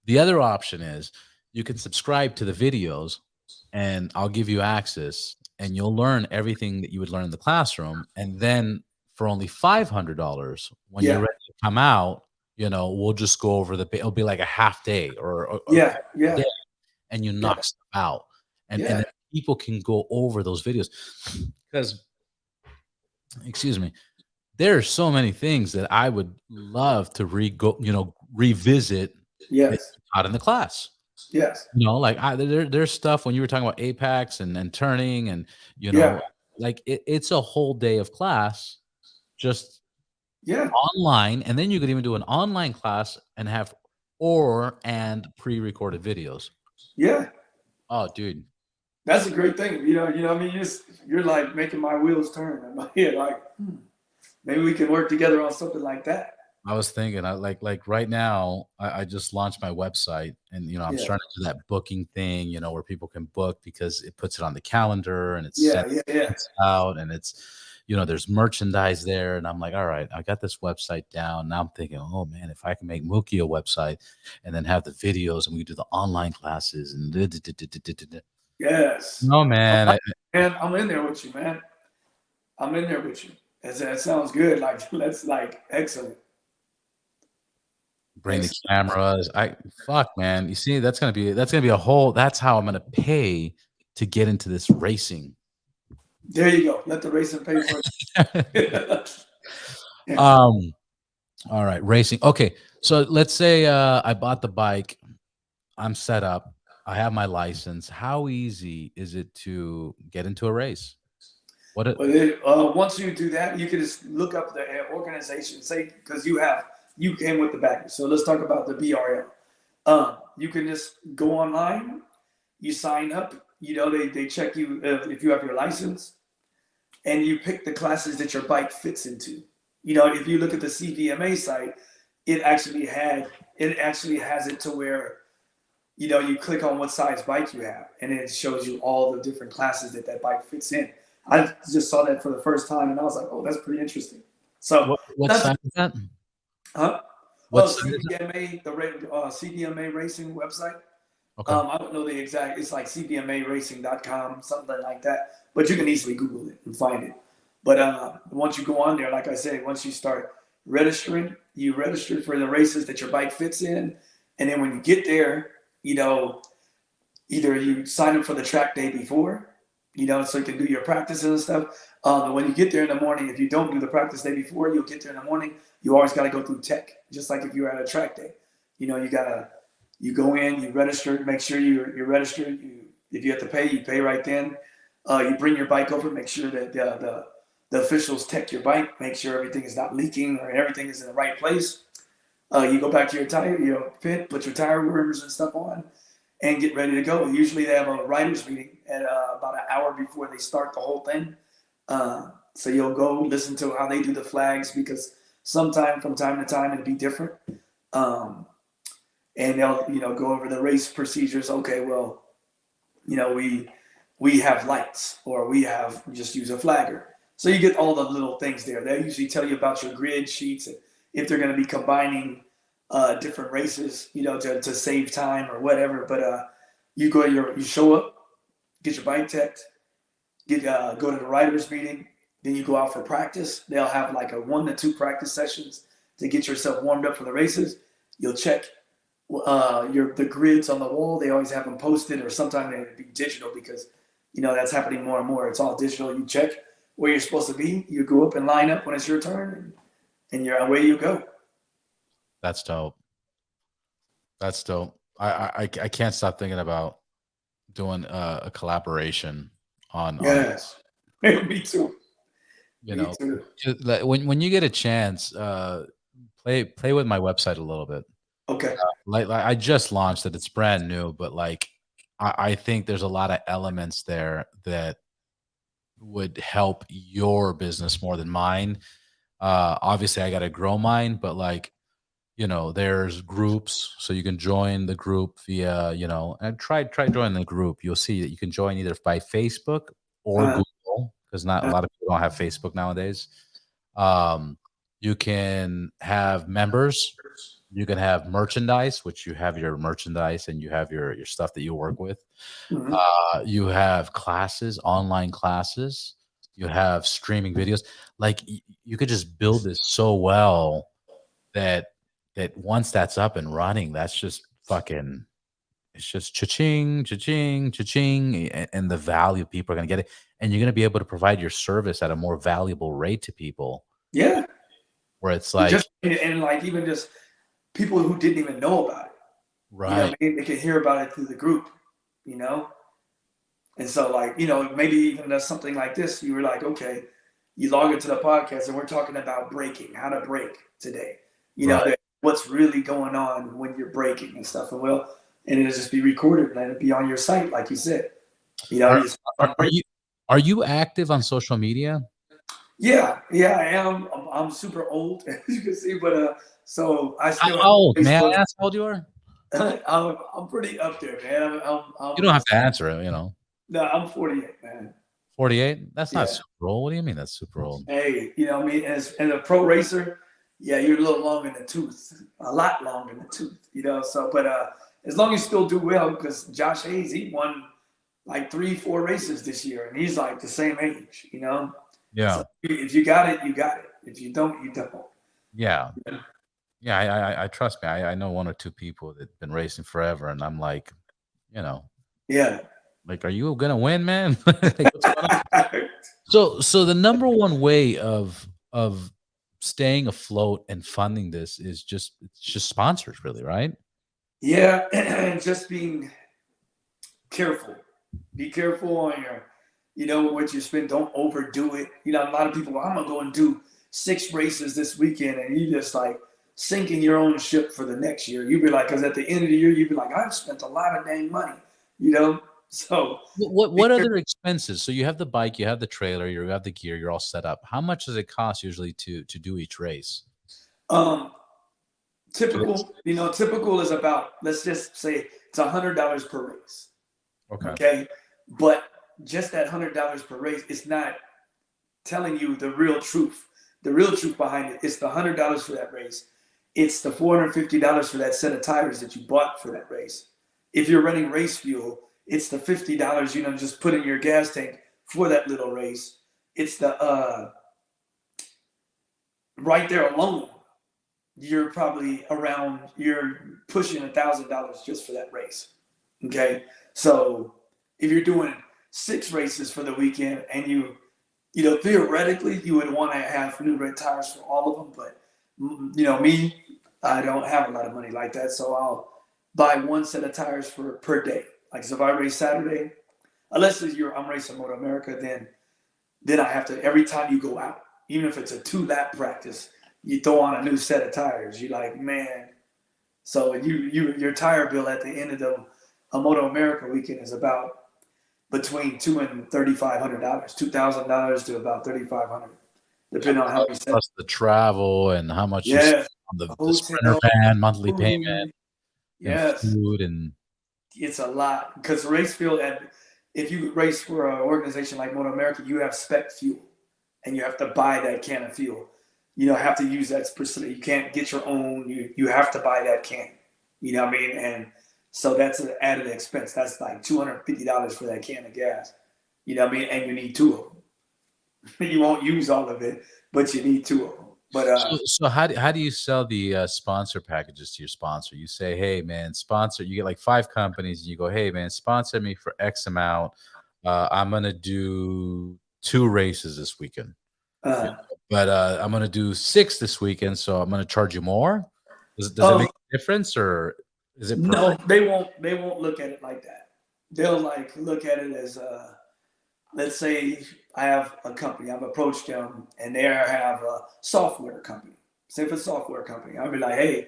S1: The other option is you can subscribe to the videos, and I'll give you access, and you'll learn everything that you would learn in the classroom, and then for only $500, when you're
S2: Yeah.
S1: ready to come out, we'll just go over it'll be like a half day or
S2: Yeah.
S1: day,
S2: Yeah.
S1: and you
S2: Yeah.
S1: knock stuff out, and then
S2: Yeah.
S1: people can go over those videos because, excuse me, there are so many things that I would love to revisit that
S2: Yes.
S1: you taught in the class.
S2: Yes.
S1: Like, there's stuff when you were talking about apex and turning, and you
S2: Yeah.
S1: know, like, it's a whole day of class just
S2: Yeah.
S1: online, and then you could even do an online class and have and pre-recorded videos.
S2: Yeah.
S1: Oh, dude.
S2: That's a great thing. I mean, you're like making my wheels turn in my head. Like, maybe we can work together on something like that.
S1: I was thinking, I like right now, I just launched my website, and I'm
S2: Yeah.
S1: starting to do that booking thing, where people can book because it puts it on the calendar and it's
S2: Yeah.
S1: sent
S2: Yeah. Yeah.
S1: out, and there's merchandise there, and I'm like, all right, I got this website down. Now I'm thinking, oh man, if I can make Mookie a website and then have the videos, and we do the online classes and
S2: Yes.
S1: no man,
S2: And I'm in there with you, man. I'm in there with you. That sounds good. Like, that's like excellent.
S1: bring the
S2: Excellent.
S1: cameras. Fuck, man. You see, that's gonna be a whole. That's how I'm gonna pay to get into this racing.
S2: There you go. Let the racing pay for it. Yeah.
S1: um. All right, racing. Okay, so let's say I bought the bike. I'm set up. I have my license. How easy is it to get into a race? What?
S2: Once you do that, you can just look up the organization, say, because you came with the baggage. So let's talk about the BRL. You can just go online, you sign up. They check you if you have your license, and you pick the classes that your bike fits into. If you look at the CVMA site, it actually has it to where you click on what size bike you have, and it shows you all the different classes that bike fits in. I just saw that for the first time, and I was like, "Oh, that's pretty interesting." So
S1: what
S2: that's
S1: site is that?
S2: huh?
S1: What
S2: Oh,
S1: site is it?
S2: CDMA racing website.
S1: Okay.
S2: I don't know the exact. It's like cdmaracing.com, something like that. But you can easily Google it and find it. But once you go on there, like I said, once you start registering, you register for the races that your bike fits in, and then when you get there, either you sign up for the track day before, so you can do your practices and stuff. And when you get there in the morning, if you don't do the practice day before, you'll get there in the morning. You always got to go through tech, just like if you're at a track day. You go in, you register, make sure you're registered. If you have to pay, you pay right then. You bring your bike over, make sure that the officials tech your bike, make sure everything is not leaking or everything is in the right place. You go back to your tire, pit, put your tire warmers and stuff on, and get ready to go. Usually they have a writers meeting at about an hour before they start the whole thing. So you'll go listen to how they do the flags, because sometime from time to time it'll be different. And they'll go over the race procedures. Okay, well, we have lights, or we just use a flagger. So you get all the little things there. They usually tell you about your grid sheets, and if they're going to be combining different races, to save time or whatever. But you show up, get your bike teched, go to the riders meeting, then you go out for practice. They'll have like a 1 to 2 practice sessions to get yourself warmed up for the races. You'll check the grids on the wall. They always have them posted, or sometimes they be digital, because that's happening more and more. It's all digital. You check where you're supposed to be. You go up and line up when it's your turn, and you're away you go.
S1: That's dope. That's dope. I can't stop thinking about doing a collaboration on
S2: Yes, me too. Me too.
S1: when you get a chance, play with my website a little bit.
S2: Okay.
S1: Like I just launched it. It's brand new, but like I think there's a lot of elements there that would help your business more than mine. Obviously I got to grow mine, but like, there's groups, so you can join the group via, and try joining the group. You'll see that you can join either by Facebook or
S2: Uh,
S1: Google, because not a
S2: uh,
S1: lot of people don't have Facebook nowadays. Um, you can have members. You can have merchandise, which you have your merchandise and you have your stuff that you work with.
S2: mhm.
S1: You have classes, online classes. You have streaming videos. Like you could just build this so well that once that's up and running, that's just fucking. It's just cha-ching, cha-ching, cha-ching, and the value people are gonna get it, and you're gonna be able to provide your service at a more valuable rate to people.
S2: Yeah.
S1: Where it's
S2: Just
S1: like,
S2: and like even just people who didn't even know about it.
S1: right,
S2: Maybe they can hear about it through the group. You know, and so like maybe even does something like this. You were like, okay, you log into the podcast and we're talking about braking, how to brake today.
S1: right.
S2: What's really going on when you're braking and stuff. And it'll just be recorded and it'll be on your site, like you said.
S1: Are
S2: You
S1: are are you are you active on social media?
S2: yeah, I am. I'm super old, as you can see, but so I still have
S1: How old? May I
S2: Facebook.
S1: ask how old you are?
S2: I'm pretty up there, man.
S1: You don't have to answer it.
S2: No, I'm 48, man.
S1: 48? That's not
S2: Yeah.
S1: super old. What do you mean that's super old?
S2: Hey, what I mean, as a pro racer, yeah, you're a little long in the tooth, a lot long in the tooth. So, but as long as you still do well, because Josh Hayes, he won like 3, 4 races this year, and he's like the same age.
S1: Yeah.
S2: So if you got it, you got it. If you don't, you don't.
S1: Yeah. Yeah, I trust me. I know 1 or 2 people that've been racing forever, and I'm like, you know,
S2: Yeah.
S1: like, "Are you gonna win, man?" Like, "What's going on?" So the number one way of staying afloat and funding this is it's just sponsors, really, right?
S2: Yeah, and just being careful. Be careful on what you spend. Don't overdo it. A lot of people, well, I'm gonna go and do 6 races this weekend, and you just like sinking your own ship for the next year. You'd be like, because at the end of the year, you'd be like, I've spent a lot of dang money. So
S1: What other expenses? So you have the bike, you have the trailer, you have the gear, you're all set up. How much does it cost usually to do each race?
S2: um, typical is about, let's just say it's $100 per race.
S1: Okay.
S2: Okay, but just that $100 per race, it's not telling you the real truth. The real truth behind it is the $100 for that race. It's the $450 for that set of tires that you bought for that race. If you're running race fuel, it's the $50 just put in your gas tank for that little race. It's the right there alone. You're pushing $1,000 just for that race. Okay. So if you're doing 6 races for the weekend and theoretically you would want to have new red tires for all of them, but me, I don't have a lot of money like that. So I'll buy one set of tires for per day. Like, so if I race Saturday, unless I'm racing Moto America, then I have to, every time you go out, even if it's a 2-lap practice, you throw on a new set of tires. You're like, man. So your tire bill at the end of the a Moto America weekend is about between $2,000 and $3,500, $2,000 to about $3,500, depending on how many sets.
S1: Plus the travel and how much you spend
S2: Yeah,
S1: on the Sprinter
S2: hotel,
S1: van, monthly payment,
S2: food.
S1: and
S2: Yes,
S1: food, and
S2: it's a lot because the race field, and if you race for an organization like Moto America, you have spec fuel, and you have to buy that can of fuel. You don't have to use that specific. You can't get your own. You have to buy that can. You know what I mean? And so that's an added expense. That's like $250 for that can of gas. You know what I mean? And you need two of them. You won't use all of it, but you need two of them. But
S1: so how do you sell the sponsor packages to your sponsor? You say, hey man, sponsor. You get like 5 companies, and you go, hey man, sponsor me for X amount. I'm gonna do 2 races this weekend.
S2: uh,
S1: But I'm gonna do 6 this weekend, so I'm gonna charge you more. Does it
S2: oh
S1: make a difference, or is it per?
S2: no, they won't. They won't look at it like that. They'll like look at it as let's say I have a company. I've approached them, and they have a software company. Say if it's a software company, I'll be like, hey,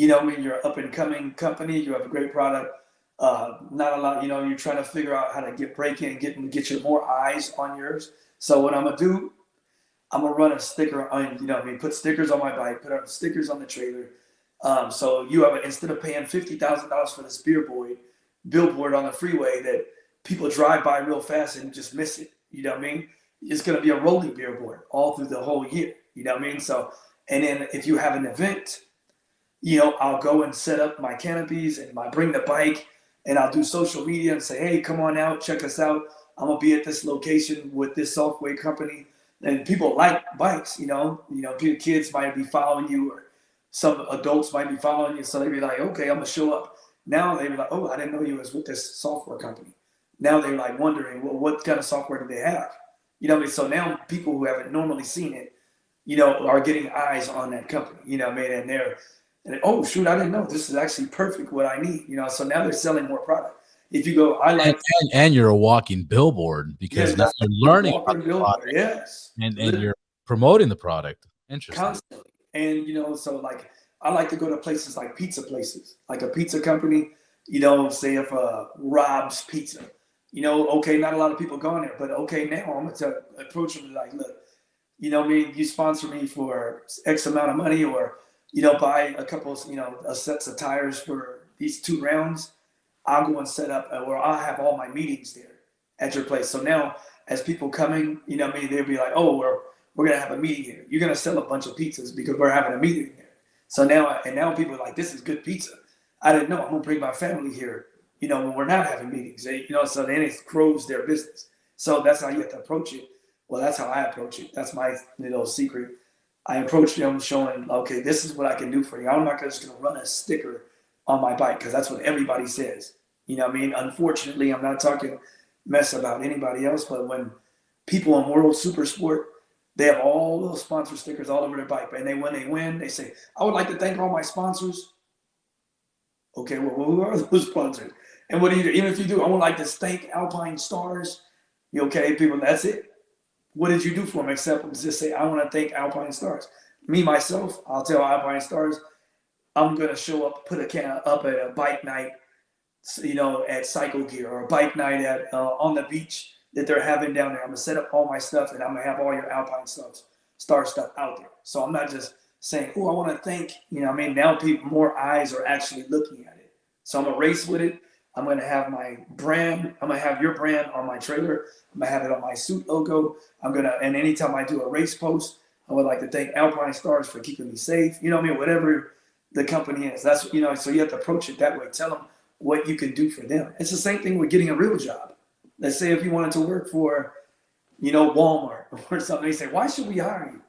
S2: I mean, you're an up and coming company. You have a great product. Not a lot. You're trying to figure out how to break in, get your more eyes on yours. So what I'm gonna do, I'm gonna run a sticker on. Put stickers on my bike. Put up stickers on the trailer. So you have instead of paying $50,000 for this billboard on the freeway that people drive by real fast and just miss it. You know what I mean? It's going to be a rolling billboard all through the whole year. You know what I mean? So, and then if you have an event, I'll go and set up my canopies and bring the bike, and I'll do social media and say, hey, come on out, check us out. I'm gonna be at this location with this software company, and people like bikes. Kids might be following you, or some adults might be following you, so they'd be like, okay, I'm gonna show up. Now they'd be like, oh, I didn't know you was with this software company. Now they're like wondering, well, what kind of software do they have? So now people who haven't normally seen it, are getting eyes on that company. And oh shoot, I didn't know this is actually perfect what I need. So now they're selling more product. If you go, I
S1: And,
S2: like,
S1: and you're a walking billboard because
S2: yes,
S1: now
S2: that's
S1: you're
S2: a
S1: learning about
S2: walking
S1: the
S2: billboard.
S1: product,
S2: Yes,
S1: and you're promoting the product. Interesting.
S2: constantly. And so like I like to go to places like pizza places, like a pizza company. Say if Rob's Pizza. Okay, not a lot of people going there, but okay, now I'm gonna approach them like, look, you sponsor me for X amount of money, or buy a couple, sets of tires for these 2 rounds. I'll go and set up, or I'll have all my meetings there at your place. So now, as people coming, they'll be like, oh, we're gonna have a meeting here. You're gonna sell a bunch of pizzas because we're having a meeting there. So now people are like, this is good pizza. I didn't know. I'm gonna bring my family here. When we're not having meetings, so then it grows their business. So that's how you have to approach it. Well, that's how I approach it. That's my secret. I approach them showing, okay, this is what I can do for you. I'm not just gonna run a sticker on my bike because that's what everybody says. What I mean? Unfortunately, I'm not talking mess about anybody else, but when people in World Super Sport, they have all those sponsor stickers all over their bike, and when they win, they say, I would like to thank all my sponsors. Okay, well, who are those sponsors? And what do you do? Even if you do, I would like to thank Alpine Stars. Okay, people, that's it. What did you do for them except just say, I want to thank Alpine Stars? Me, myself, I'll tell Alpine Stars, I'm going to show up, put a can up at a bike night, at Cycle Gear, or a bike night at on the beach that they're having down there. I'm going to set up all my stuff, and I'm going to have all your Alpine Star stuff out there. So I'm not just saying, oh, I want to thank, now more eyes are actually looking at it. So I'm going to race with it. I'm going to have my brand. I'm going to have your brand on my trailer. I'm going to have it on my suit logo. And anytime I do a race post, I would like to thank Alpine Stars for keeping me safe. Whatever the company is. That's, so you have to approach it that way. Tell them what you can do for them. It's the same thing with getting a real job. Let's say if you wanted to work for, Walmart or something, they say, why should we hire you?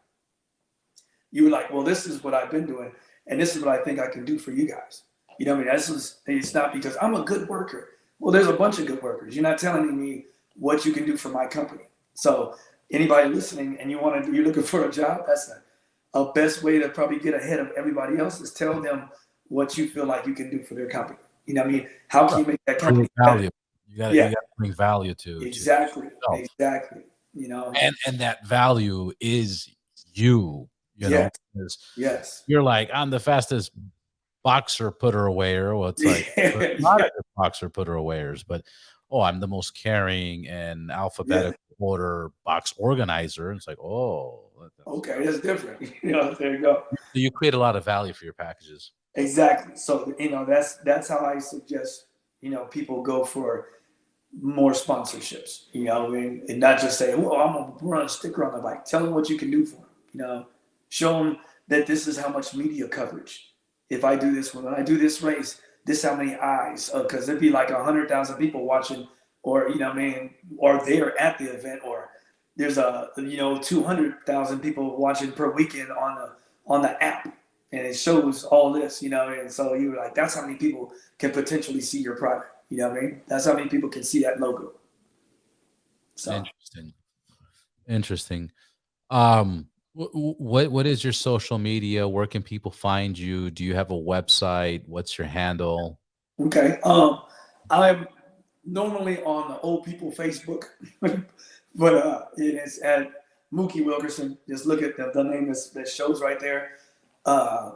S2: You were like, well, this is what I've been doing, and this is what I think I can do for you guys. You know what I mean? It's not because I'm a good worker. Well, there's a bunch of good workers. You're not telling me what you can do for my company. So anybody listening and you're looking for a job, that's a best way to probably get ahead of everybody else is tell them what you feel like you can do for their company. You know what I mean? How can you make that company
S1: Create
S2: better?
S1: value.
S2: Yeah,
S1: You gotta bring value to
S2: exactly,
S1: yourself.
S2: exactly. You know,
S1: And that value is you know,
S2: yes,
S1: 'cause
S2: yes,
S1: you're like, "I'm the fastest boxer putter awayer." Well, it's like, there's a lot of
S2: yeah,
S1: good boxer putter awayers, but, "Oh, I'm the most caring and
S2: yeah.
S1: alphabetical order box organizer." It's like, "Oh, that's"
S2: Okay, that's different. You know, there you go.
S1: so you create a lot of value for your packages.
S2: Exactly. So that's how I suggest people go for more sponsorships. You know, I mean, and not just say, "Well, I'm gonna run a sticker on the bike." Tell them what you can do for them. You know, show them that this is how much media coverage. If I do this when I do this race, this how many eyes because it'd be like 100,000 people watching, or what I mean, or they're at the event, or there's 200,000 people watching per weekend on the app, and it shows all this. And so you're like, that's how many people can potentially see your product. You know what I mean? That's how many people can see that logo. So,
S1: Interesting. Interesting. What is your social media? Where can people find you? Do you have a website? What's your handle?
S2: okay. I'm normally on the old people Facebook, but it is at Mookie Wilkerson. Just look at the name that shows right there. Uh,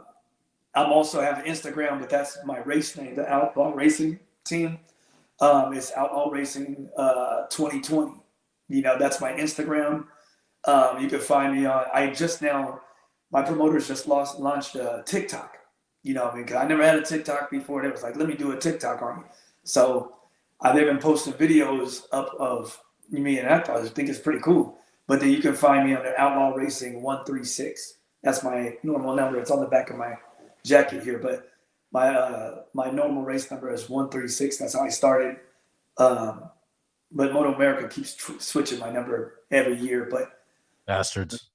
S2: I'm also have Instagram, but that's my race name, the Outlaw Racing Team. It's Outlaw Racing 2020. That's my Instagram. You can find me on. My promoters just launched TikTok. I mean, 'cause I never had a TikTok before. They was like, let me do a TikTok on you. So they've been posting videos up of me and I think it's pretty cool. But then you can find me under Outlaw Racing 136. That's my normal number. It's on the back of my jacket here. But my normal race number is 136. That's how I started. Um, but Moto America keeps switching my number every year. But
S1: Bastards.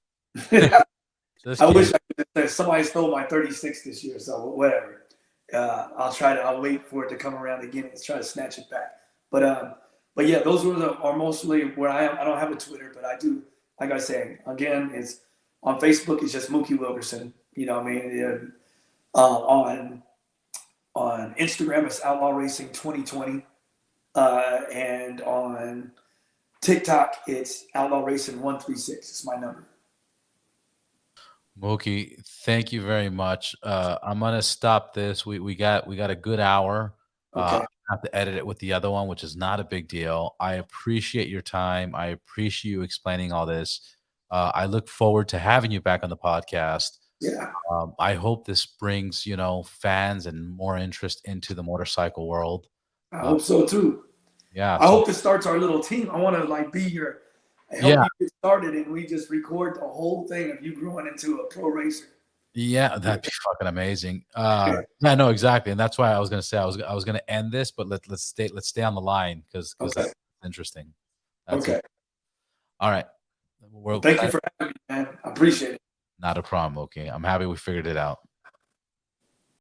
S1: Just
S2: I wish
S1: kidding.
S2: I could say somebody stole my 36 this year, so whatever. I'll wait for it to come around again and try to snatch it back. But yeah, those are mostly where I am. I don't have a Twitter, but I do. Like I say, again, it's on Facebook. It's just Mookie Wilkerson. You know what I mean? On Instagram, it's Outlaw Racing 2020, and on TikTok, it's Outlaw Racing 136. It's my number.
S1: Mookie, thank you very much. I'm gonna stop this. We got a good hour.
S2: Okay.
S1: I have to edit it with the other one, which is not a big deal. I appreciate your time. I appreciate you explaining all this. I look forward to having you back on the podcast.
S2: Yeah.
S1: I hope this brings, fans and more interest into the motorcycle world.
S2: I
S1: Uh,
S2: hope so too.
S1: yeah.
S2: I
S1: So
S2: hope this starts our little team. I want to be here, help
S1: yeah,
S2: you get started, and we just record the whole thing of you growing into a pro racer.
S1: yeah, that'd be fucking amazing. Yeah, no, exactly, and that's why I was gonna say I was gonna end this, but let's stay on the line because
S2: Okay.
S1: that's interesting. That's it.
S2: Okay.
S1: All right.
S2: Well,
S1: Well,
S2: thank you for having me, man. I appreciate it.
S1: not a problem. Okay, I'm happy we figured it out.